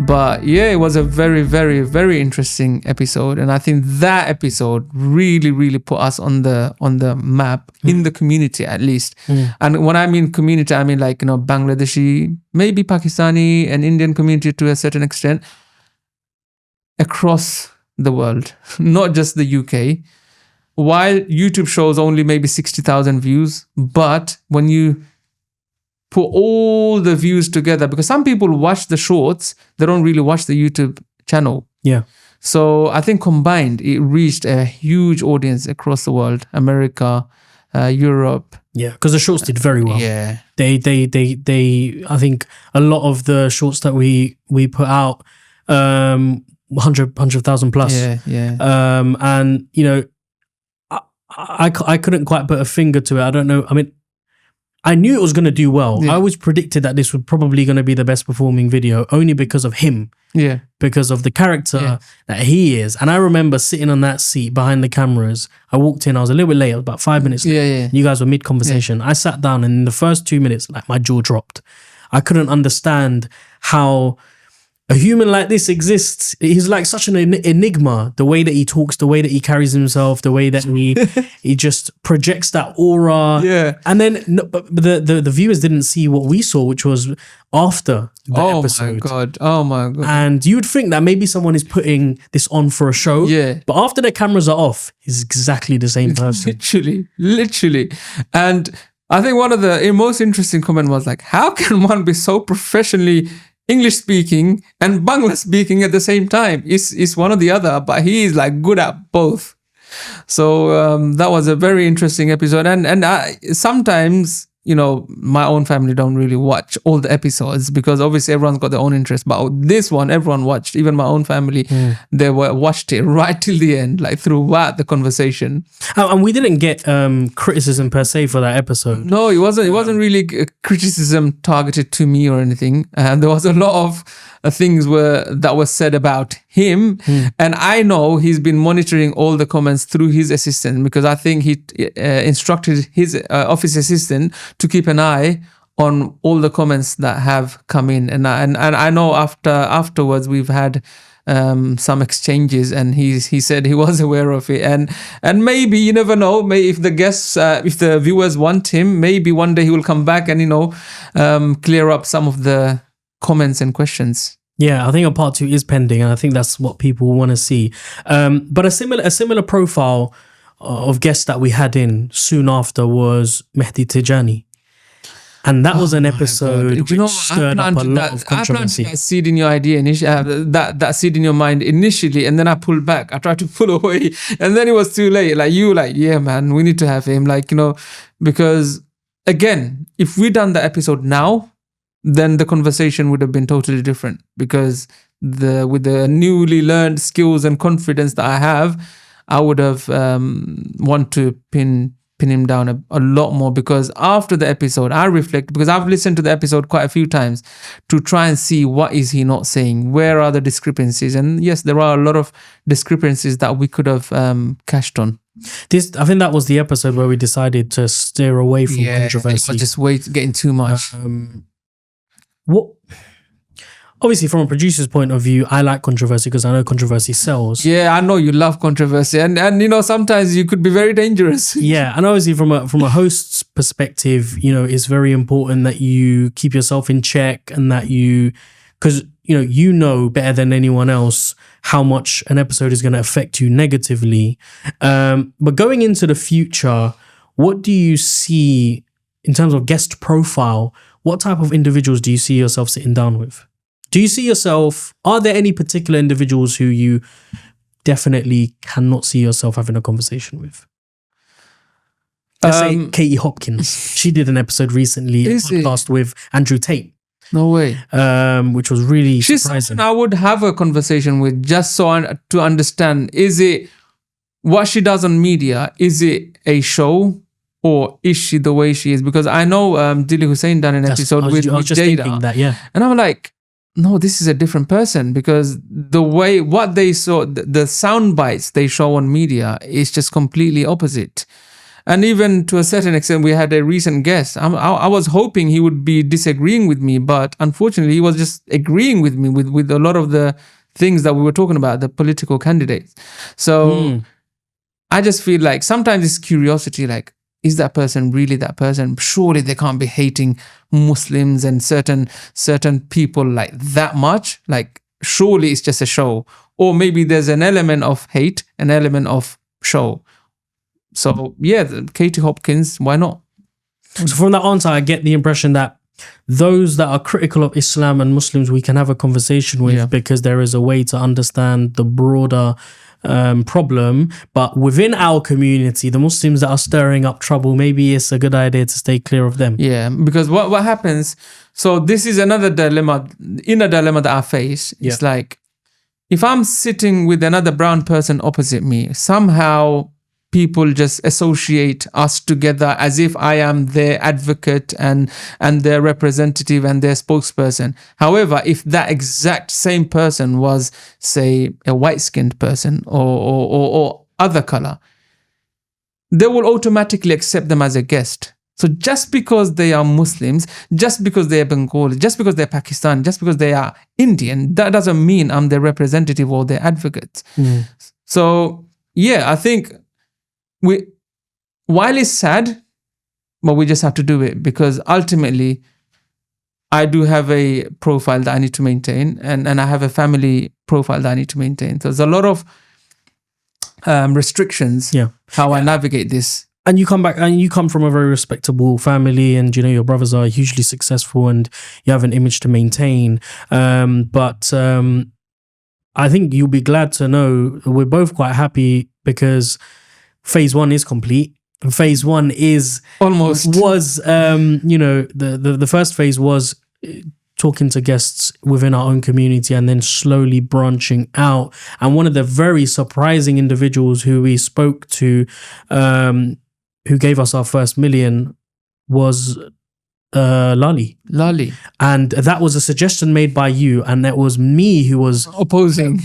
But yeah, it was a very, very, very interesting episode, and I think that episode really, really put us on the map in the community, at least. And when I mean community, I mean like, you know, Bangladeshi, maybe Pakistani and Indian community to a certain extent, across the world, not just the UK. While YouTube shows only maybe 60,000 views, but when you put all the views together, because some people watch the shorts, they don't really watch the YouTube channel. Yeah. So I think combined, it reached a huge audience across the world, America, Europe. Yeah, because the shorts did very well. Yeah. They I think a lot of the shorts that we put out, 100,000 plus. Yeah. And you know, I couldn't quite put a finger to it. I don't know. I mean, I knew it was going to do well. Yeah. I always predicted that this was probably going to be the best performing video, only because of him. Yeah. Because of the character that he is. And I remember sitting on that seat behind the cameras. I walked in, I was a little bit late, I was about 5 minutes late. Yeah. You guys were mid-conversation. I sat down, and in the first 2 minutes, like, my jaw dropped. I couldn't understand how a human like this exists. He's like such an enigma. The way that he talks, the way that he carries himself, the way that he just projects that aura. Yeah. And then but the viewers didn't see what we saw, which was after the episode. Oh my god. And you would think that maybe someone is putting this on for a show. Yeah. But after the cameras are off, he's exactly the same person. Literally. And I think one of the most interesting comment was like, how can one be so professionally English speaking and Bangla speaking at the same time? It's one or the other, but he is like good at both. So that was a very interesting episode. And I, sometimes, you know, my own family don't really watch all the episodes because obviously everyone's got their own interest. But this one, everyone watched. Even my own family, they watched it right till the end, like throughout the conversation. And we didn't get criticism per se for that episode. No, it wasn't. It wasn't really criticism targeted to me or anything. And there was a lot of things that were said about him. And I know he's been monitoring all the comments through his assistant, because I think he instructed his office assistant to keep an eye on all the comments that have come in. And I know afterwards we've had some exchanges, and he said he was aware of it, and maybe, you never know, maybe if the guests if the viewers want him, maybe one day he will come back and, you know, clear up some of the comments and questions. Yeah, I think a part 2 is pending, and I think that's what people want to see. But a similar profile of guests that we had in soon after was Mahee Tijani. And that was an episode which stirred up a lot of controversy. I planted that seed in your idea, that seed in your mind initially, and then I pulled back. I tried to pull away, and then it was too late. Like, you were like, yeah, man, we need to have him. Like, you know, because again, if we done the episode now, then the conversation would have been totally different, because with the newly learned skills and confidence that I have, I would have want to pin him down a lot more. Because after the episode, I reflect, because I've listened to the episode quite a few times to try and see what is he not saying, where are the discrepancies. And yes, there are a lot of discrepancies that we could have cashed on. I think that was the episode where we decided to steer away from controversy. It was just getting too much. Obviously, from a producer's point of view, I like controversy because I know controversy sells. Yeah, I know you love controversy, and you know, sometimes you could be very dangerous. Yeah, and obviously from a host's perspective, you know, it's very important that you keep yourself in check, and that because you know better than anyone else how much an episode is going to affect you negatively. But going into the future, what do you see in terms of guest profile? What type of individuals do you see yourself sitting down with? Do you see yourself, are there any particular individuals who you definitely cannot see yourself having a conversation with? Let's say Katie Hopkins. She did an episode recently, a podcast with Andrew Tate. No way. Which was really surprising. I would have a conversation with, just to understand, is it what she does on media, is it a show? Or is she the way she is? Because I know Dili Hussein done an episode with Jada. That, yeah. And I'm like, no, this is a different person, because the way, what they saw, the sound bites they show on media is just completely opposite. And even to a certain extent, we had a recent guest. I was hoping he would be disagreeing with me, but unfortunately, he was just agreeing with me with a lot of the things that we were talking about, the political candidates. So I just feel like sometimes it's curiosity, like, is that person really that person? Surely they can't be hating Muslims and certain people like that much. Like, surely it's just a show. Or maybe there's an element of hate, an element of show. So yeah, Katie Hopkins, why not? So from that answer, I get the impression that those that are critical of Islam and Muslims, we can have a conversation with because there is a way to understand the broader problem. But within our community, the Muslims that are stirring up trouble, maybe it's a good idea to stay clear of them. Yeah, because what happens, so this is another dilemma, inner dilemma that I face. It's like, if I'm sitting with another brown person opposite me, somehow people just associate us together as if I am their advocate and their representative and their spokesperson. However, if that exact same person was, say, a white-skinned person or other color, they will automatically accept them as a guest. So just because they are Muslims, just because they are Bengali, just because they're Pakistani, just because they are Indian, that doesn't mean I'm their representative or their advocate. So yeah, I think while it's sad, but we just have to do it, because ultimately I do have a profile that I need to maintain, and I have a family profile that I need to maintain. So there's a lot of restrictions how I navigate this. And you come from a very respectable family, and your brothers are hugely successful, and you have an image to maintain. But I think you'll be glad to know we're both quite happy, because phase 1 is complete. Phase 1 is the first phase was talking to guests within our own community and then slowly branching out. And one of the very surprising individuals who we spoke to, who gave us our first million, was Lali. And that was a suggestion made by you, and it was me who was opposing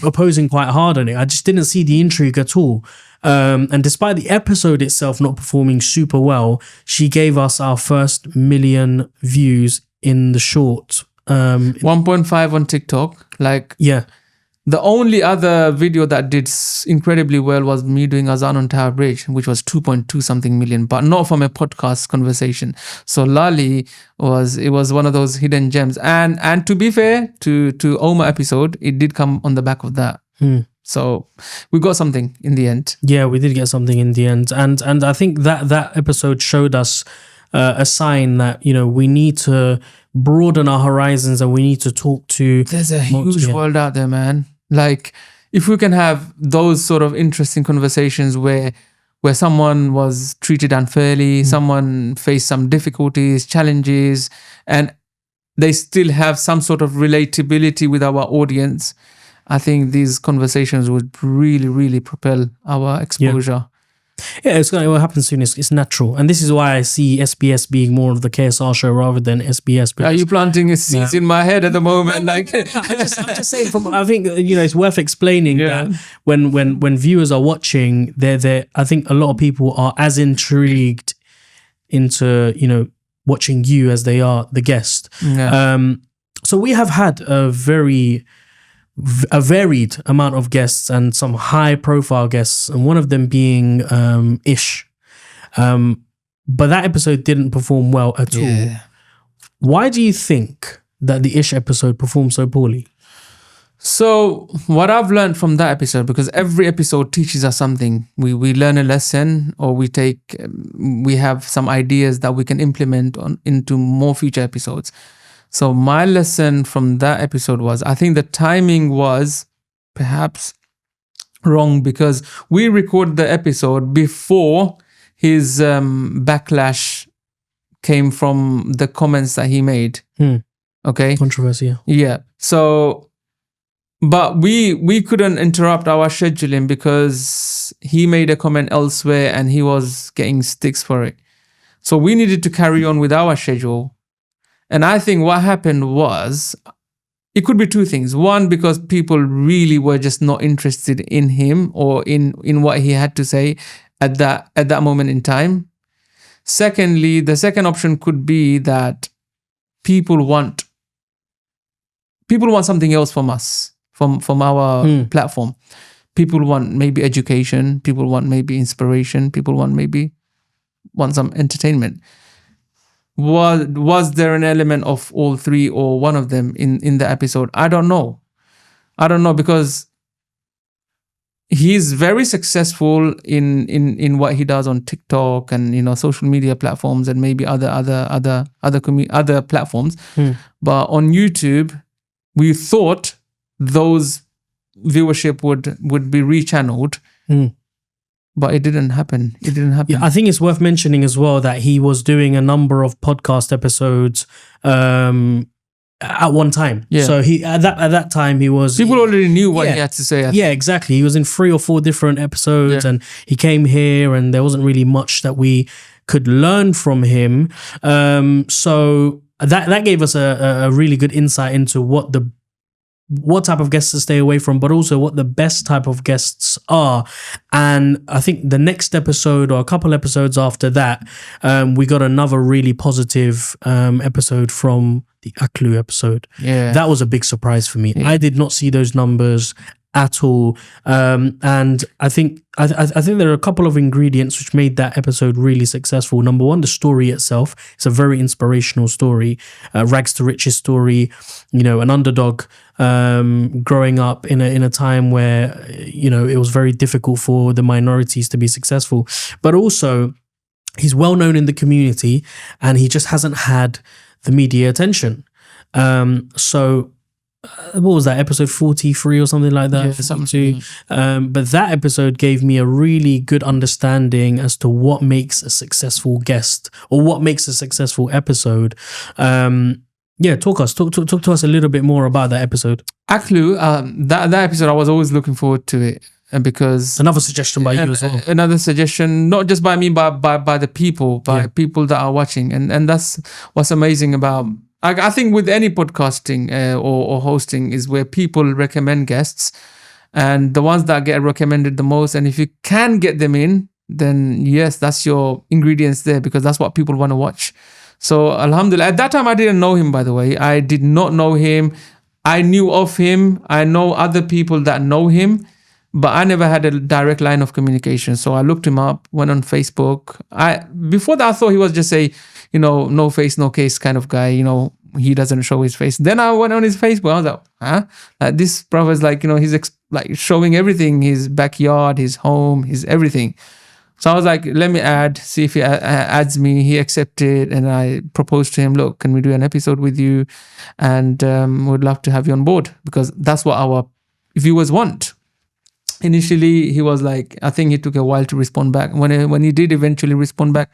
quite hard on it. I just didn't see the intrigue at all. And despite the episode itself not performing super well, she gave us our first million views in the short. 1.5 on TikTok. The only other video that did incredibly well was me doing Azan on Tower Bridge, which was 2.2 something million, but not from a podcast conversation. So Lali was one of those hidden gems. And to be fair to Omar episode, it did come on the back of that. So we got something in the end. Yeah, we did get something in the end. And I think that episode showed us a sign that, we need to broaden our horizons, and we need to talk to... There's a huge world out there, man. Like, if we can have those sort of interesting conversations where someone was treated unfairly, someone faced some difficulties, challenges, and they still have some sort of relatability with our audience, I think these conversations would really, really propel our exposure. Yeah, it's going to happen soon. It's natural. And this is why I see SBS being more of the KSR show rather than SBS. Are you planting seeds in my head at the moment? I'm just saying, I think, it's worth explaining that when viewers are watching, I think a lot of people are as intrigued into, watching you as they are the guest. So we have had a varied amount of guests, and some high profile guests, and one of them being Ish. But that episode didn't perform well at all. Why do you think that the Ish episode performed so poorly? So what I've learned from that episode, because every episode teaches us something, we learn a lesson, or we have some ideas that we can implement into more future episodes. So my lesson from that episode was, I think the timing was perhaps wrong, because we recorded the episode before his backlash came from the comments that he made. Okay. Controversy. Yeah. So, but we couldn't interrupt our scheduling because he made a comment elsewhere and he was getting sticks for it. So we needed to carry on with our schedule. And I think what happened was, it could be two things. One, because people really were just not interested in him or in what he had to say. at that moment in time. Secondly, the second option could be that people want something else from us, from our platform. People want maybe education. People want maybe inspiration. People want some entertainment. Was there an element of all three or one of them in the episode? I don't know because he's very successful in what he does on TikTok and social media platforms and maybe other platforms. But on YouTube, we thought those viewership would be rechanneled. But it didn't happen. Yeah, I think it's worth mentioning as well that he was doing a number of podcast episodes at one time. Yeah. So he at that time he was people already knew what he had to say. Yeah, exactly. He was in 3 or 4 different episodes, and he came here, and there wasn't really much that we could learn from him. So that gave us a really good insight into what type of guests to stay away from, but also what the best type of guests are. And I think the next episode or a couple episodes after that, we got another really positive episode from the Aklu episode. Yeah. That was a big surprise for me. I did not see those numbers at all. And I think there are a couple of ingredients which made that episode really successful. Number one, the story itself. It's a very inspirational story, rags to riches story, an underdog growing up in a time where, it was very difficult for the minorities to be successful. But also, he's well known in the community and he just hasn't had the media attention. So what was that, episode 43 or something like that? Yeah, something. But that episode gave me a really good understanding as to what makes a successful guest or what makes a successful episode. Talk to us a little bit more about that episode. Aklu, that episode, I was always looking forward to it because another suggestion by you as well. Another suggestion, not just by me, but by the people, people that are watching, and that's what's amazing about. I think with any podcasting or hosting is where people recommend guests, and the ones that get recommended the most, and if you can get them in, then yes, that's your ingredients there, because that's what people want to watch. So alhamdulillah, at that time I didn't know him, by the way. I did not know him. I knew of him. I know other people that know him, but I never had a direct line of communication. So I looked him up, went on Facebook. Before that, I thought he was just a, no face, no case kind of guy. He doesn't show his face. Then I went on his Facebook. I was like, huh? Like, this brother is like, he's like showing everything, his backyard, his home, his everything. So I was like, let me see if he adds me. He accepted, and I proposed to him, look, can we do an episode with you? And would love to have you on board, because that's what our viewers want. Initially, he was like, I think he took a while to respond back. When he did eventually respond back,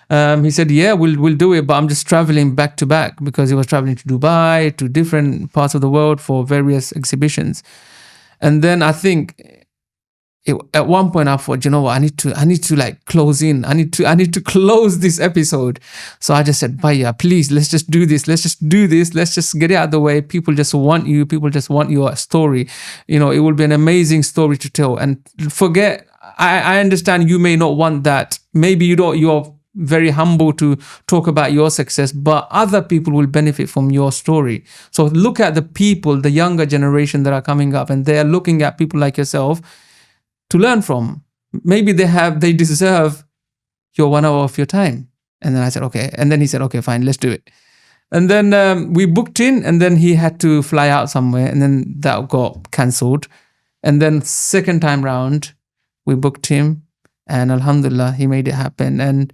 he said, yeah, we'll do it, but I'm just traveling back to back, because he was traveling to Dubai, to different parts of the world for various exhibitions. And then I think at one point I thought, you know what, I need to like close in. I need to close this episode. So I just said, Bhaiya, please, let's just do this. Let's just do this. Let's just get it out of the way. People just want you. People just want your story. It will be an amazing story to tell. And forget, I understand you may not want that. Maybe you're very humble to talk about your success, but other people will benefit from your story. So look at the people, the younger generation that are coming up, and they are looking at people like yourself to learn from. Maybe they deserve your 1 hour of your time. And then I said, okay. And then he said, okay, fine, let's do it. And then we booked in, and then he had to fly out somewhere, and then that got cancelled. And then second time round, we booked him, and alhamdulillah, he made it happen. And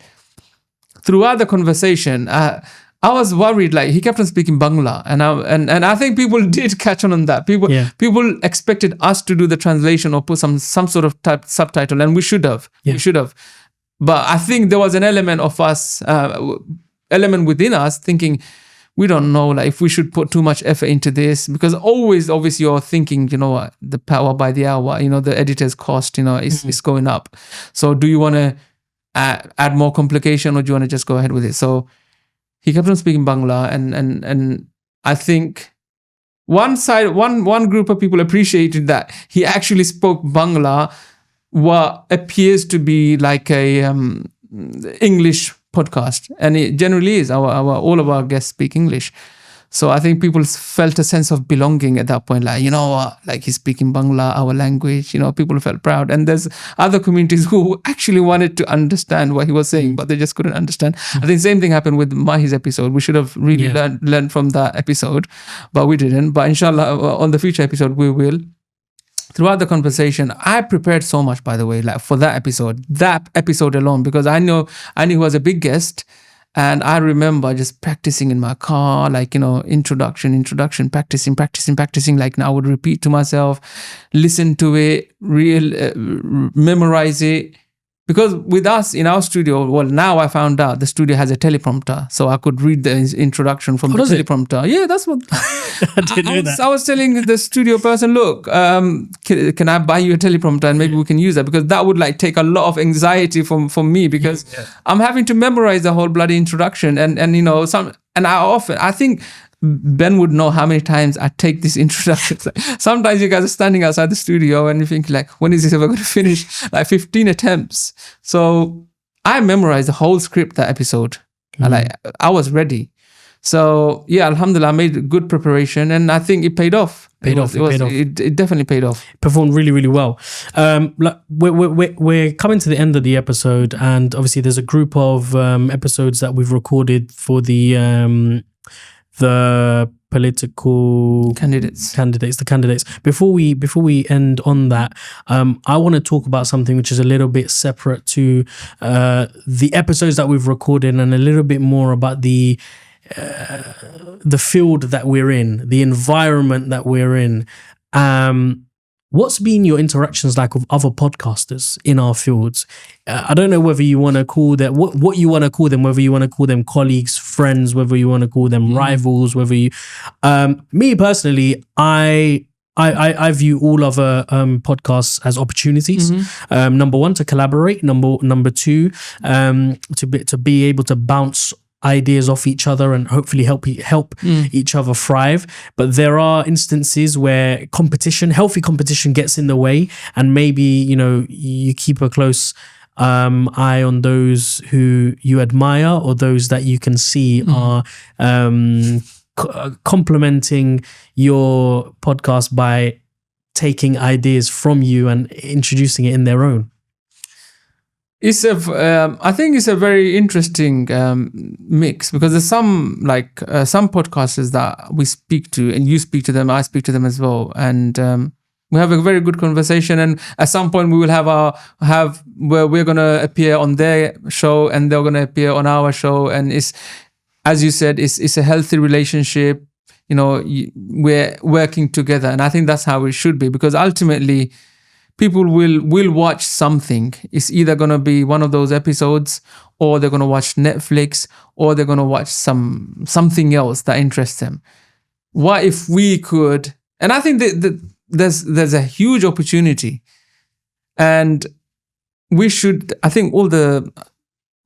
throughout the conversation, I was worried, like he kept on speaking Bangla, and I think people did catch on that. People expected us to do the translation or put some sort of subtitle, and we should have. Yeah. We should have. But I think there was an element of us, element within us thinking, we don't know, like if we should put too much effort into this, because always, obviously, you're thinking, the power by the hour, the editor's cost, is going up. So do you want to add more complication, or do you want to just go ahead with it? So he kept on speaking Bangla, and I think one group of people appreciated that he actually spoke Bangla what appears to be like a English podcast, and it generally is. All of our guests speak English. So I think people felt a sense of belonging at that point. Like, you know what, like he's speaking Bangla, our language, you know, people felt proud. And there's other communities who actually wanted to understand what he was saying, but they just couldn't understand. I think same thing happened with Mahee's episode. We should have really learned from that episode, but we didn't. But inshallah, on the future episode, we will. Throughout the conversation, I prepared so much, by the way, like for that episode alone, because I knew he was a big guest. And I remember just practicing in my car, like, you know, introduction, practicing. Like, I would repeat to myself, listen to it, memorize it. Because with us in our studio, well, now I found out the studio has a teleprompter, so I could read the introduction from the teleprompter. Yeah, that's what I didn't know that. I was telling the studio person, look, can I buy you a teleprompter and maybe we can use that, because that would like take a lot of anxiety from me, because I'm having to memorize the whole bloody introduction and you know I think Ben would know how many times I take this introduction. Sometimes you guys are standing outside the studio and you think like, when is this ever going to finish? Like 15 attempts. So I memorized the whole script that episode. I was ready. So yeah, alhamdulillah, I made good preparation and I think it paid off. It definitely paid off. Performed really, really well. We're coming to the end of the episode, and obviously there's a group of episodes that we've recorded for the political candidates. Before we end on that, I want to talk about something which is a little bit separate to the episodes that we've recorded, and a little bit more about the field that we're in, the environment that we're in. What's been your interactions like with other podcasters in our fields? I don't know whether you want to call that what you want to call them, whether you want to call them colleagues, friends, whether you want to call them rivals, whether you. Me personally, I view all other podcasts as opportunities. Number one, to collaborate. Number two, to be able to bounce ideas off each other and hopefully help each other thrive. But there are instances where healthy competition gets in the way, and maybe, you know, you keep a close eye on those who you admire, or those that you can see are complementing your podcast by taking ideas from you and introducing it in their own. I think it's a very interesting mix, because there's some podcasters that we speak to, and you speak to them, I speak to them as well, and we have a very good conversation. And at some point we will have where we're gonna appear on their show and they're gonna appear on our show, and it's, as you said, it's a healthy relationship. You know, we're working together, and I think that's how it should be, because ultimately people will watch something. It's either going to be one of those episodes, or they're going to watch Netflix, or they're going to watch something else that interests them. What if we could? And I think that there's a huge opportunity, and we should. I think all the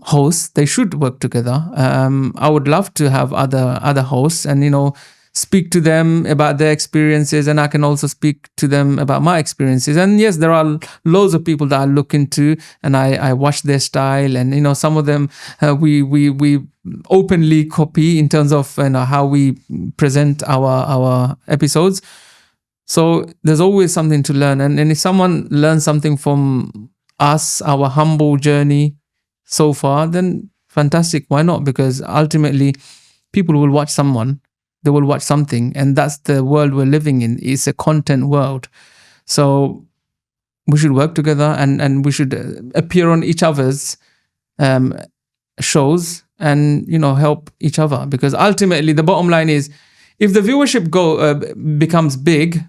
hosts, they should work together. I would love to have other hosts, and you know, speak to them about their experiences, and I can also speak to them about my experiences. And yes, there are loads of people that I look into, and I watch their style, and you know, some of them we openly copy in terms of, you know, how we present our episodes. So there's always something to learn, and if someone learns something from us, our humble journey so far, then fantastic, why not? Because ultimately people will watch someone, they will watch something, and that's the world we're living in. It's a content world. So we should work together, and we should appear on each other's shows, and you know, help each other, because ultimately the bottom line is, if the viewership becomes big,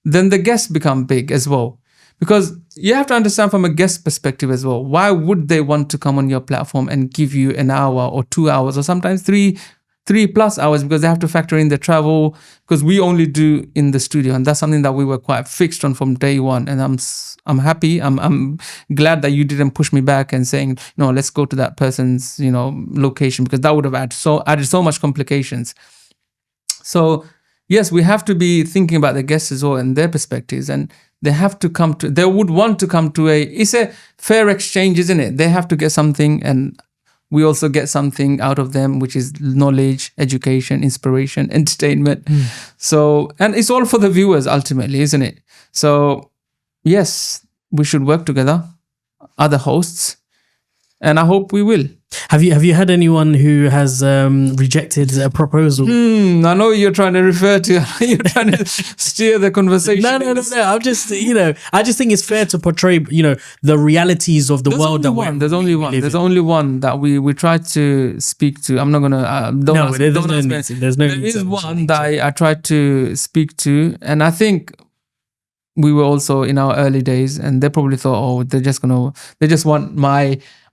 then the guests become big as well. Because you have to understand from a guest perspective as well, why would they want to come on your platform and give you an hour or 2 hours, or sometimes 3+ hours, because they have to factor in the travel, because we only do in the studio, and that's something that we were quite fixed on from day one. And I'm happy, I'm glad that you didn't push me back and saying, no, let's go to that person's, you know, location, because that would have added so much complications. So yes, we have to be thinking about the guests as well and their perspectives, and they would want to come to it's a fair exchange, isn't it? They have to get something, and we also get something out of them, which is knowledge, education, inspiration, entertainment. So, and it's all for the viewers ultimately, isn't it? So yes, we should work together, other hosts, and I hope we will. Have you had anyone who has rejected a proposal? I know you're trying to refer to. You're trying to steer the conversation. No. I'm just, I just think it's fair to portray, the realities of the world that we're. There's only one. There's only one that we tried to speak to. I'm not gonna. There is one that I tried to speak to, and I think we were also in our early days, and they probably thought, oh, they just want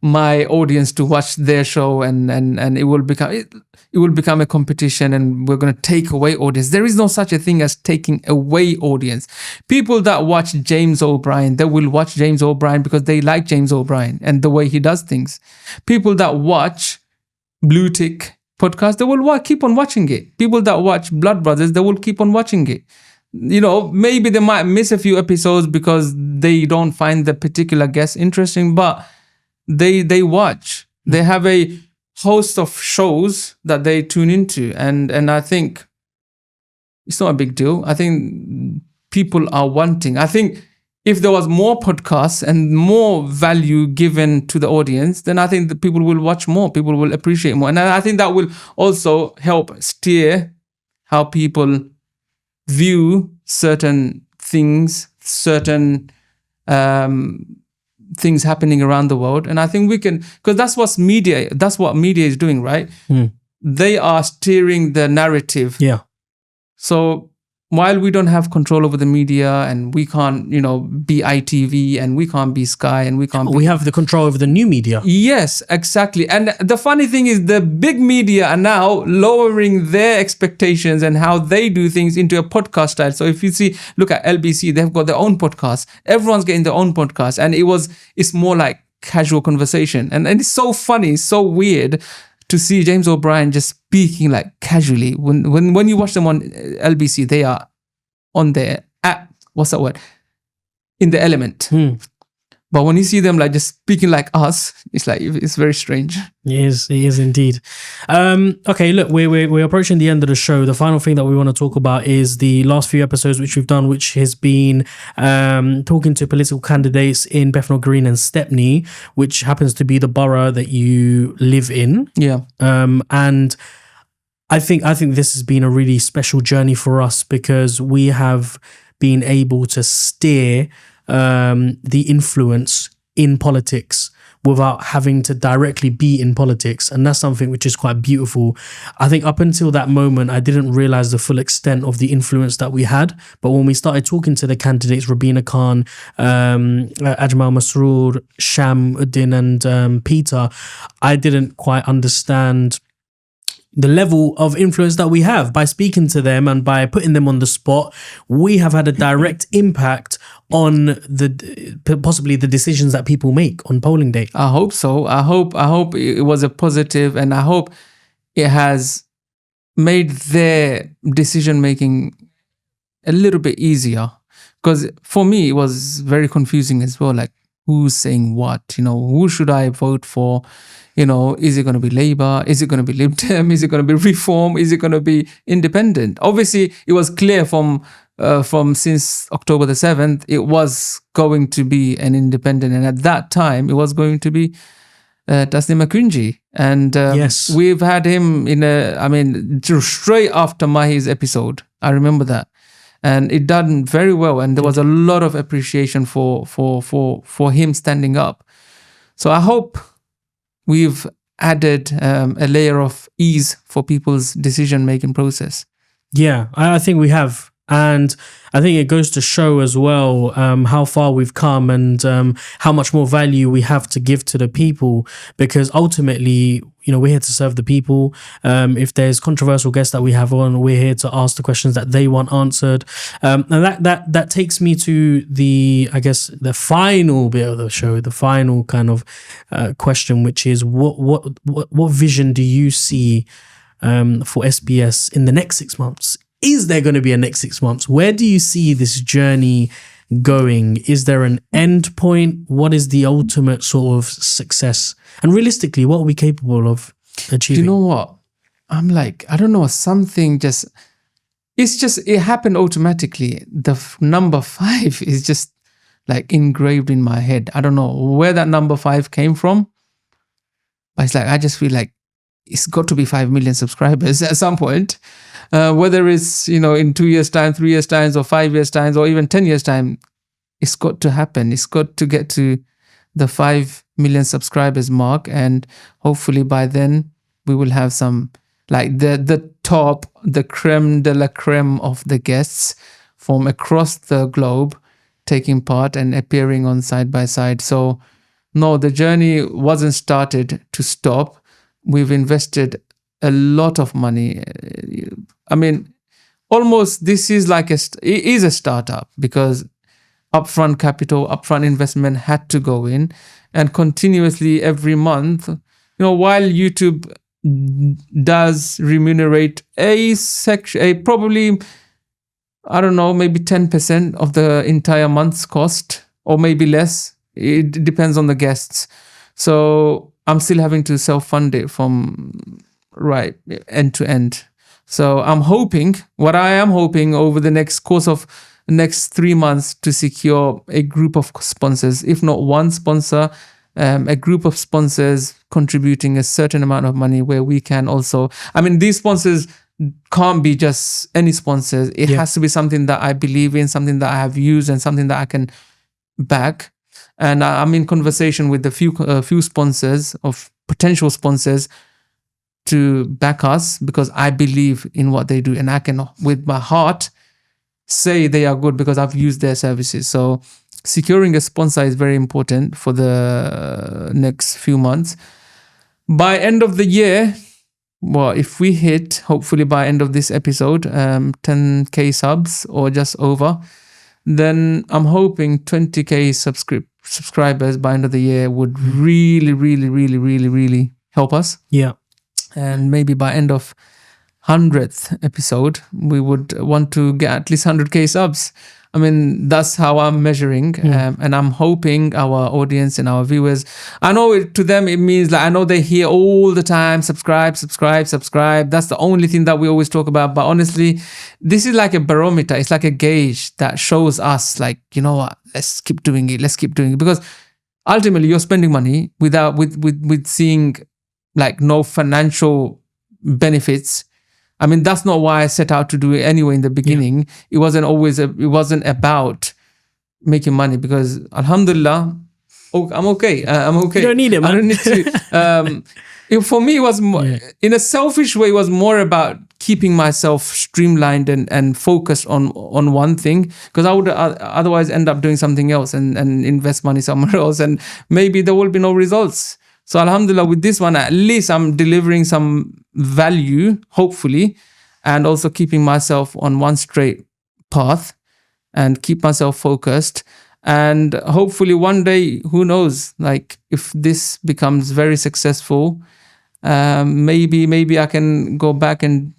my audience to watch their show, and it will become a competition, and we're going to take away audience. There is no such a thing as taking away audience. People that watch James O'Brien, they will watch James O'Brien because they like James O'Brien and the way he does things. People that watch Blue Tick podcast, they will keep on watching it. People that watch Blood Brothers, they will keep on watching it. Maybe they might miss a few episodes because they don't find the particular guest interesting, but they watch. They have a host of shows that they tune into, and I think it's not a big deal. I think people are wanting. I think if there was more podcasts and more value given to the audience, then I think the people will watch more. People will appreciate more, and I think that will also help steer how people view certain things, certain things happening around the world. And I think we can, because that's what media is doing, right? They are steering the narrative. Yeah. So while we don't have control over the media, and we can't, be ITV, and we can't be Sky, and we have the control over the new media. Yes, exactly. And the funny thing is, the big media are now lowering their expectations and how they do things into a podcast style. So if you look at LBC, they've got their own podcast. Everyone's getting their own podcast, and it's more like casual conversation. And it's so funny, it's so weird to see James O'Brien just speaking like casually. When you watch them on LBC, they are on their what's that word? In the element. But when you see them like just speaking like us, it's very strange. It is indeed. Okay, look, we're approaching the end of the show. The final thing that we want to talk about is the last few episodes which we've done, which has been talking to political candidates in Bethnal Green and Stepney, which happens to be the borough that you live in. Yeah. And I think this has been a really special journey for us, because we have been able to steer the influence in politics without having to directly be in politics. And that's something which is quite beautiful. I think up until that moment, I didn't realize the full extent of the influence that we had. But when we started talking to the candidates, Rabina Khan, Ajmal Masroor, Sham Uddin, and Peter, I didn't quite understand the level of influence that we have. By speaking to them and by putting them on the spot, we have had a direct impact on possibly the decisions that people make on polling day. I hope so. I hope it was a positive, and I hope it has made their decision making a little bit easier. Because for me, it was very confusing as well. Like, who's saying what? Who should I vote for? Is it going to be Labour? Is it going to be Lib Dem? Is it going to be Reform? Is it going to be Independent? Obviously, it was clear from since October the 7th, it was going to be an independent. And at that time, it was going to be Tasneem Akunji. And yes, we've had him straight after Mahee's episode. I remember that. And it done very well. And there was a lot of appreciation for him standing up. So I hope we've added a layer of ease for people's decision-making process. Yeah, I think we have. And I think it goes to show as well how far we've come, and how much more value we have to give to the people, because ultimately, we're here to serve the people. If there's controversial guests that we have on, we're here to ask the questions that they want answered. And that takes me to the final bit of the show, the final kind of question, which is what vision do you see for SBS in the next 6 months? Is there going to be a next 6 months? Where do you see this journey going? Is there an end point? What is the ultimate sort of success? And realistically, what are we capable of achieving? You know what? I'm like, I don't know, it happened automatically. The number 5 is just like engraved in my head. I don't know where that number 5 came from, but it's like, I just feel like it's got to be 5 million subscribers at some point. Whether it's, in 2 years' time, 3 years' time, or 5 years' time, or even 10 years' time, it's got to happen. It's got to get to the 5 million subscribers mark. And hopefully by then we will have some, like the top, the creme de la creme of the guests from across the globe taking part and appearing on Side by Side. So no, the journey wasn't started to stop. We've invested a lot of money. I mean, almost this is like it is a startup, because upfront capital, upfront investment had to go in, and continuously every month, while YouTube does remunerate probably, I don't know, maybe 10% of the entire month's cost, or maybe less. It depends on the guests. So I'm still having to self-fund it from end to end. So I am hoping over the next course of the next 3 months to secure a group of sponsors, if not one sponsor, a group of sponsors contributing a certain amount of money, where we can also, these sponsors can't be just any sponsors. It has to be something that I believe in, something that I have used, and something that I can back. And I'm in conversation with a few sponsors, of potential sponsors, to back us, because I believe in what they do, and I can, with my heart, say they are good because I've used their services. So securing a sponsor is very important for the next few months. By end of the year, well, if we hit, hopefully by end of this episode, 10k subs or just over, then I'm hoping 20k subscribers by end of the year would really, really, really, really, really help us. Yeah. And maybe by end of 100th episode, we would want to get at least 100k subs. That's how I'm measuring. And I'm hoping our audience and our viewers, I know to them it means, like, I know they hear all the time, subscribe. That's the only thing that we always talk about. But honestly, this is like a barometer. It's like a gauge that shows us, like, you know what, let's keep doing it. Because ultimately you're spending money with seeing like no financial benefits. That's not why I set out to do it anyway in the beginning. It wasn't about making money, because alhamdulillah, I'm okay. I'm okay. You don't need it, man. I don't need to. For me, it was more, in a selfish way, it was more about keeping myself streamlined and focused on one thing, because I would otherwise end up doing something else and invest money somewhere else, and maybe there will be no results. So alhamdulillah, with this one, at least I'm delivering some value, hopefully, and also keeping myself on one straight path and keep myself focused. And hopefully one day, who knows, like, if this becomes very successful, maybe I can go back and,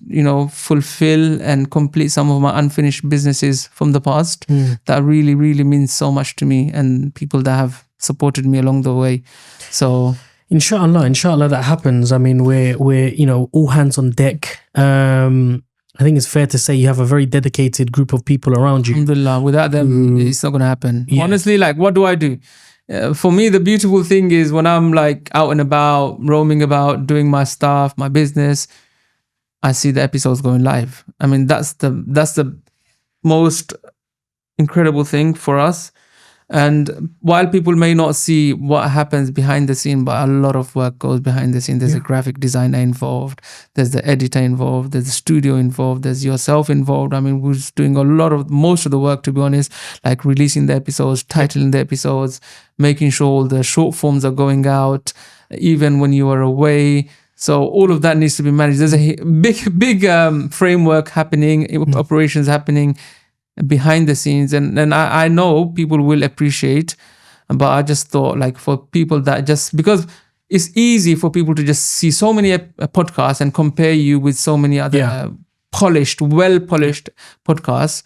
fulfill and complete some of my unfinished businesses from the past. That really, really means so much to me and people that have supported me along the way. So Inshallah that happens. We're all hands on deck. I think it's fair to say you have a very dedicated group of people around you. Alhamdulillah, without them, it's not going to happen. Yeah. Honestly, like, what do I do? For me, the beautiful thing is when I'm like out and about, roaming about, doing my stuff, my business, I see the episodes going live. That's the most incredible thing for us. And while people may not see what happens behind the scene, but a lot of work goes behind the scene. There's a graphic designer involved, there's the editor involved, there's the studio involved, there's yourself involved. We're just doing most of the work, to be honest, like releasing the episodes, titling the episodes, making sure all the short forms are going out, even when you are away. So all of that needs to be managed. There's a big framework happening, operations happening behind the scenes, and I know people will appreciate, but I just thought, like, for people that just, because it's easy for people to just see so many podcasts and compare you with so many other well-polished podcasts,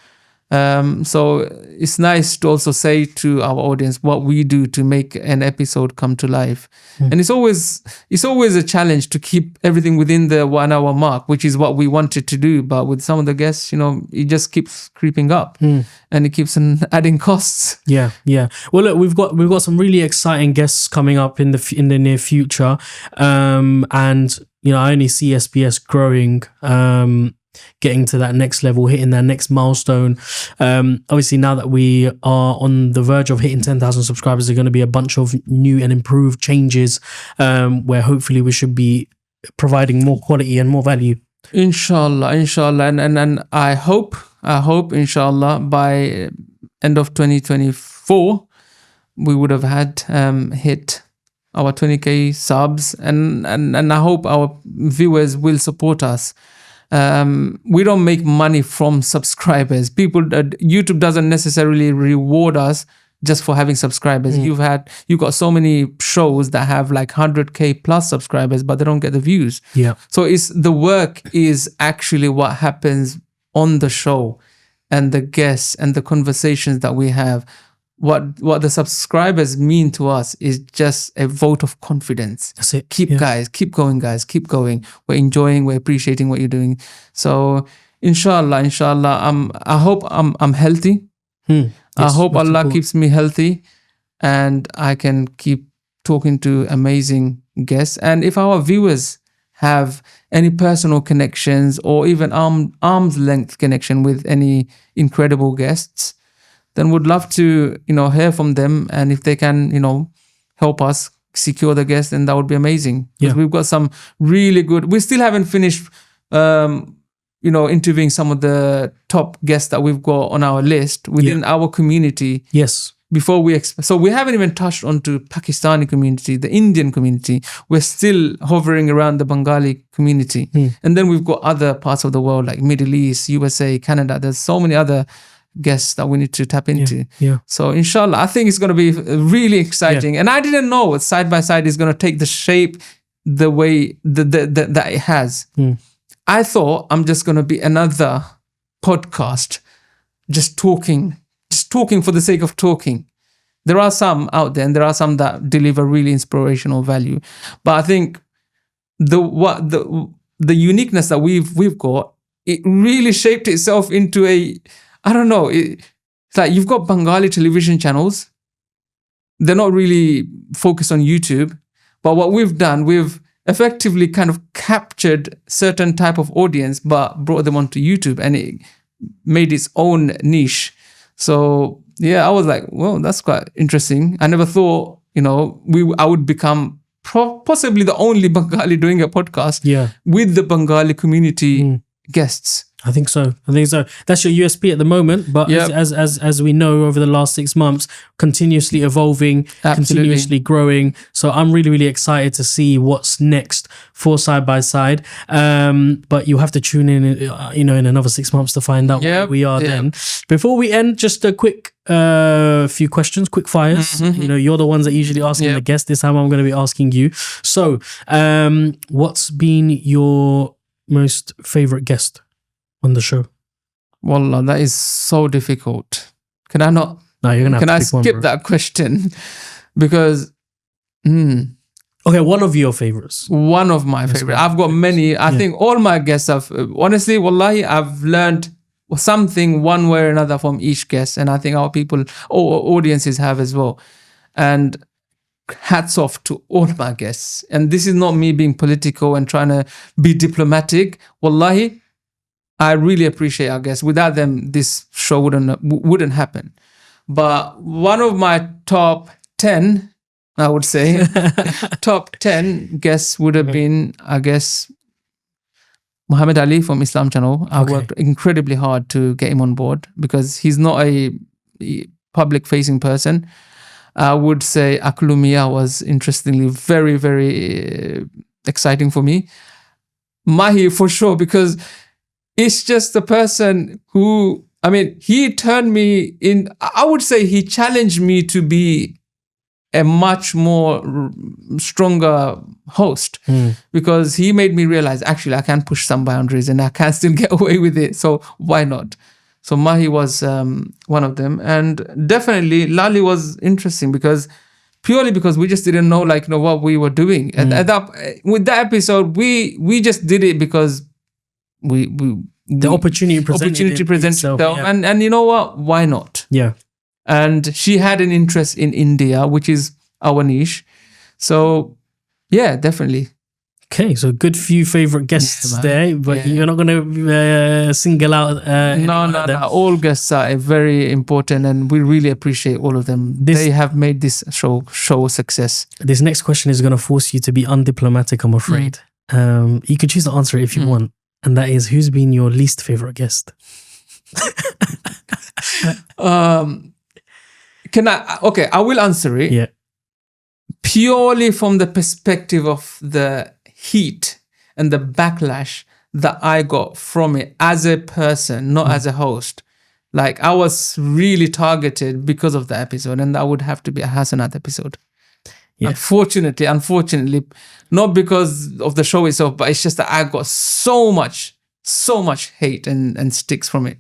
So it's nice to also say to our audience what we do to make an episode come to life. And it's always a challenge to keep everything within the 1 hour mark, which is what we wanted to do. But with some of the guests, it just keeps creeping up and it keeps on adding costs. Yeah. Well, look, we've got some really exciting guests coming up in the near future. And I only see SBS growing, getting to that next level, hitting that next milestone. Obviously, now that we are on the verge of hitting 10,000 subscribers, there are going to be a bunch of new and improved changes, where hopefully we should be providing more quality and more value. Inshallah. And I hope, inshallah, by end of 2024, we would have had hit our 20k subs, and I hope our viewers will support us. We don't make money from subscribers. YouTube doesn't necessarily reward us just for having subscribers. You've got so many shows that have like 100k plus subscribers, but they don't get the views. Yeah. So the work is actually what happens on the show, and the guests and the conversations that we have. What the subscribers mean to us is just a vote of confidence. That's it. Keep going, guys. Keep going. We're enjoying, we're appreciating what you're doing. So inshallah, I hope I'm healthy. Yes, I hope Allah important. keeps me healthy and I can keep talking to amazing guests. And if our viewers have any personal connections or even arm's length connection with any incredible guests, then would love to, hear from them. And if they can, help us secure the guest, then that would be amazing. Because we've got some really good, we still haven't finished, interviewing some of the top guests that we've got on our list within our community. Yes. Before so we haven't even touched onto Pakistani community, the Indian community. We're still hovering around the Bengali community. And then we've got other parts of the world like Middle East, USA, Canada. There's so many other guests that we need to tap into. So inshallah, I think it's going to be really exciting. And I didn't know Side by Side is going to take the shape the way that it has. I thought I'm just going to be another podcast just talking for the sake of talking. There are some out there and there are some that deliver really inspirational value, but I think the uniqueness that we've got, it really shaped itself into I don't know. It's like you've got Bengali television channels. They're not really focused on YouTube. But what we've done, we've effectively kind of captured certain type of audience, but brought them onto YouTube, and it made its own niche. So yeah, I was like, well, that's quite interesting. I never thought, I would become possibly the only Bengali doing a podcast with the Bengali community guests. I think so. That's your USP at the moment. But as we know, over the last 6 months, continuously evolving, continuously growing. So I'm really, really excited to see what's next for Side by Side. But you'll have to tune in, in another 6 months to find out where we are then. Before we end, just a quick few questions, quick fires. You're the ones that usually asking the guest. This time I'm going to be asking you. So, what's been your most favorite guest on the show? Wallah, that is so difficult. Can I not? No, you're gonna have can to I pick skip one, that question? Because okay, one of your favorites. One of my favorite. I've got many. I think all my guests have, honestly, wallahi, I've learned something one way or another from each guest, and I think our people or audiences have as well. And hats off to all my guests. And this is not me being political and trying to be diplomatic. Wallahi, I really appreciate our guests. Without them, this show wouldn't happen. But one of my top 10, I would say, top 10 guests would have been, I guess, Muhammad Ali from Islam Channel. I worked incredibly hard to get him on board because he's not a public-facing person. I would say Aklumia was interestingly very, very exciting for me. Mahee for sure, because it's just the person who, he turned me in, I would say he challenged me to be a much more stronger host because he made me realize, actually, I can push some boundaries and I can still get away with it. So why not? So Mahee was one of them, and definitely Lali was interesting purely because we just didn't know what we were doing. And with that episode, we just did it because the opportunity presented itself, and you know what? Why not? Yeah. And she had an interest in India, which is our niche. So yeah, definitely. Okay, so good few favorite guests there, but you're not going to single out. No. All guests are very important, and we really appreciate all of them. They have made this show a success. This next question is going to force you to be undiplomatic, I'm afraid. You could choose to answer it if you want, and that is, who's been your least favorite guest? Can I? Okay, I will answer it. Yeah. Purely from the perspective of the heat and the backlash that I got from it as a person, not as a host. Like, I was really targeted because of the episode, and that would have to be a Hasanat episode. Yeah. Unfortunately, not because of the show itself, but it's just that I got so much hate and sticks from it.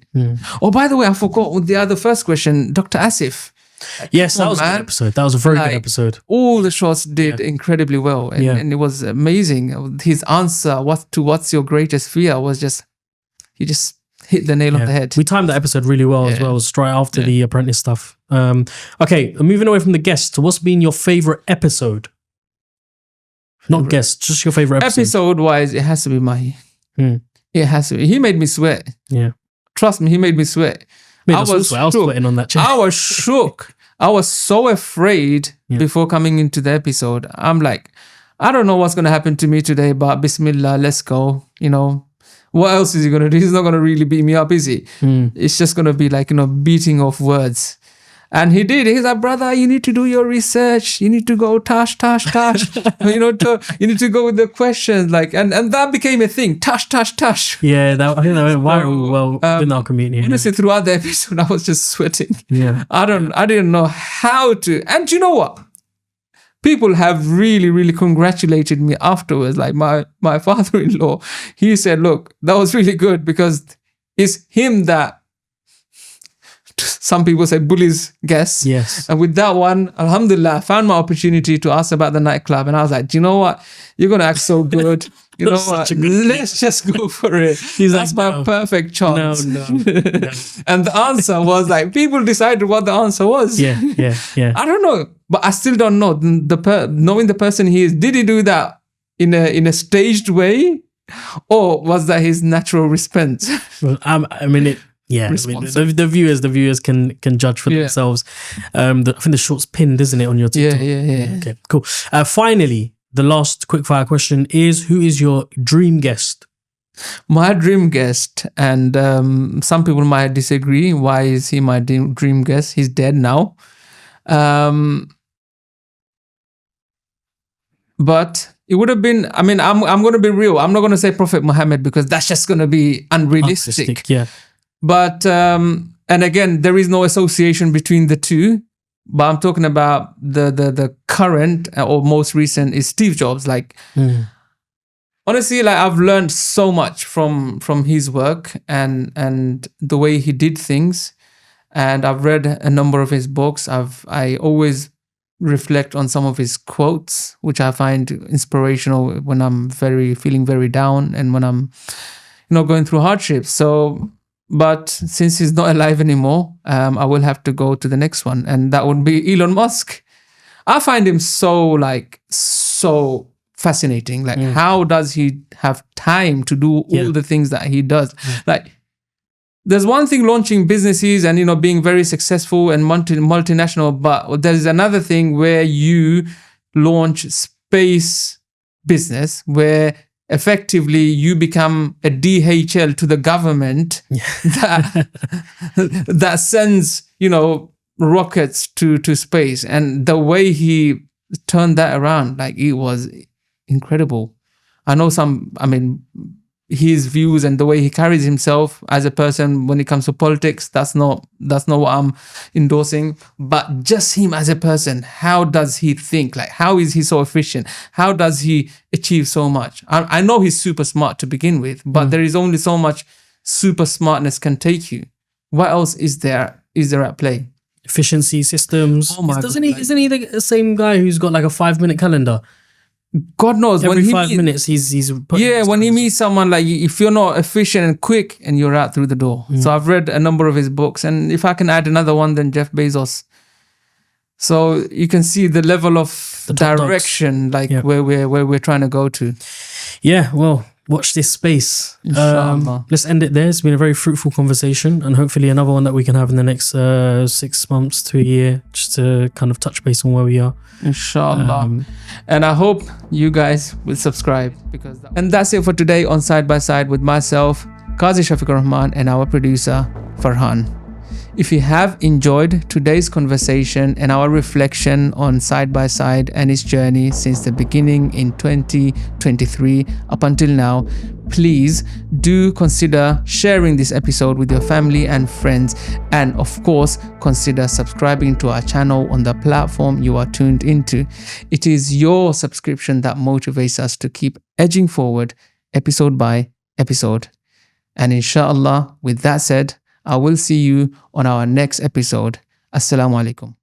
Oh, by the way, I forgot the other first question, Dr. Asif. Yes, that was a good episode. That was a very good episode. All the shots did incredibly well, and it was amazing. His answer, what's your greatest fear, was he just hit the nail on the head. We timed that episode really well as well, straight after the Apprentice stuff. Okay, moving away from the guests, what's been your favorite episode? Not guest, just your favorite episode. Episode-wise, it has to be Mahee. It has to be. He made me sweat. Yeah. Trust me, he made me sweat. I was sweating on that chair. I was shook. I was so afraid before coming into the episode. I'm like, I don't know what's going to happen to me today, but Bismillah, let's go. What else is he going to do? He's not going to really beat me up, is he? It's just going to be like, beating off words. And he did. He's like, brother, you need to do your research. You need to go tash. You need to go with the questions. And that became a thing. Tash. Yeah, I think that went viral in our community. Honestly, throughout the episode, I was just sweating. Yeah. I didn't know how to. And you know what? People have really, really congratulated me afterwards. Like my father-in-law, he said, look, that was really good because it's him that, some people say, bullies guests. Yes. And with that one, alhamdulillah, I found my opportunity to ask about the nightclub. And I was like, do you know what? You're going to act so good. You know what? Let's just go for it. That's my perfect chance. No. And the answer was like, people decided what the answer was. Yeah. I don't know. But I still don't know. Knowing the person he is, did he do that in a staged way? Or was that his natural response? Well, I mean, the viewers can judge for themselves. I think the short's pinned, isn't it, on your TikTok? Yeah. Okay, cool. Finally, the last quickfire question is: who is your dream guest? My dream guest, and some people might disagree. Why is he my dream guest? He's dead now. But it would have been. I mean, I'm going to be real. I'm not going to say Prophet Muhammad because that's just going to be unrealistic. Yeah. But, and again, there is no association between the two, but I'm talking about the current or most recent is Steve Jobs. Honestly, I've learned so much from his work and the way he did things. And I've read a number of his books. I always reflect on some of his quotes, which I find inspirational when I'm feeling very down and when I'm, going through hardships. But since he's not alive anymore, I will have to go to the next one. And that would be Elon Musk. I find him so fascinating. How does he have time to do all the things that he does? There's one thing launching businesses and, being very successful and multinational, but there's another thing where you launch space business where effectively you become a DHL to the government that sends, rockets to space. And the way he turned that around, it was incredible. I know his views and the way he carries himself as a person when it comes to politics, that's not what I'm endorsing. But just him as a person, how does he think? How is he so efficient? How does he achieve so much? I know he's super smart to begin with, but there is only so much super smartness can take you. What else is there at play? Efficiency systems. Oh my Isn't God, he the same guy who's got like a 5-minute calendar? God knows. Every 5 minutes he's putting when he meets someone, like if you're not efficient and quick, and you're out through the door. So I've read a number of his books, and if I can add another one, then Jeff Bezos. So you can see the level of direction, like where we're trying to go to. Yeah, well, watch this space. Let's end it there. It's been a very fruitful conversation, and hopefully another one that we can have in the next 6 months to a year, just to kind of touch base on where we are. Inshallah. And I hope you guys will subscribe, and that's it for today on Side by Side with myself, Kazi Shafiqur Rahman, and our producer Farhan. If you have enjoyed today's conversation and our reflection on Side by Side and its journey since the beginning in 2023 up until now, please do consider sharing this episode with your family and friends, and of course consider subscribing to our channel on the platform you are tuned into. It is your subscription that motivates us to keep edging forward episode by episode. And inshallah, with that said, I will see you on our next episode. Assalamu alaikum.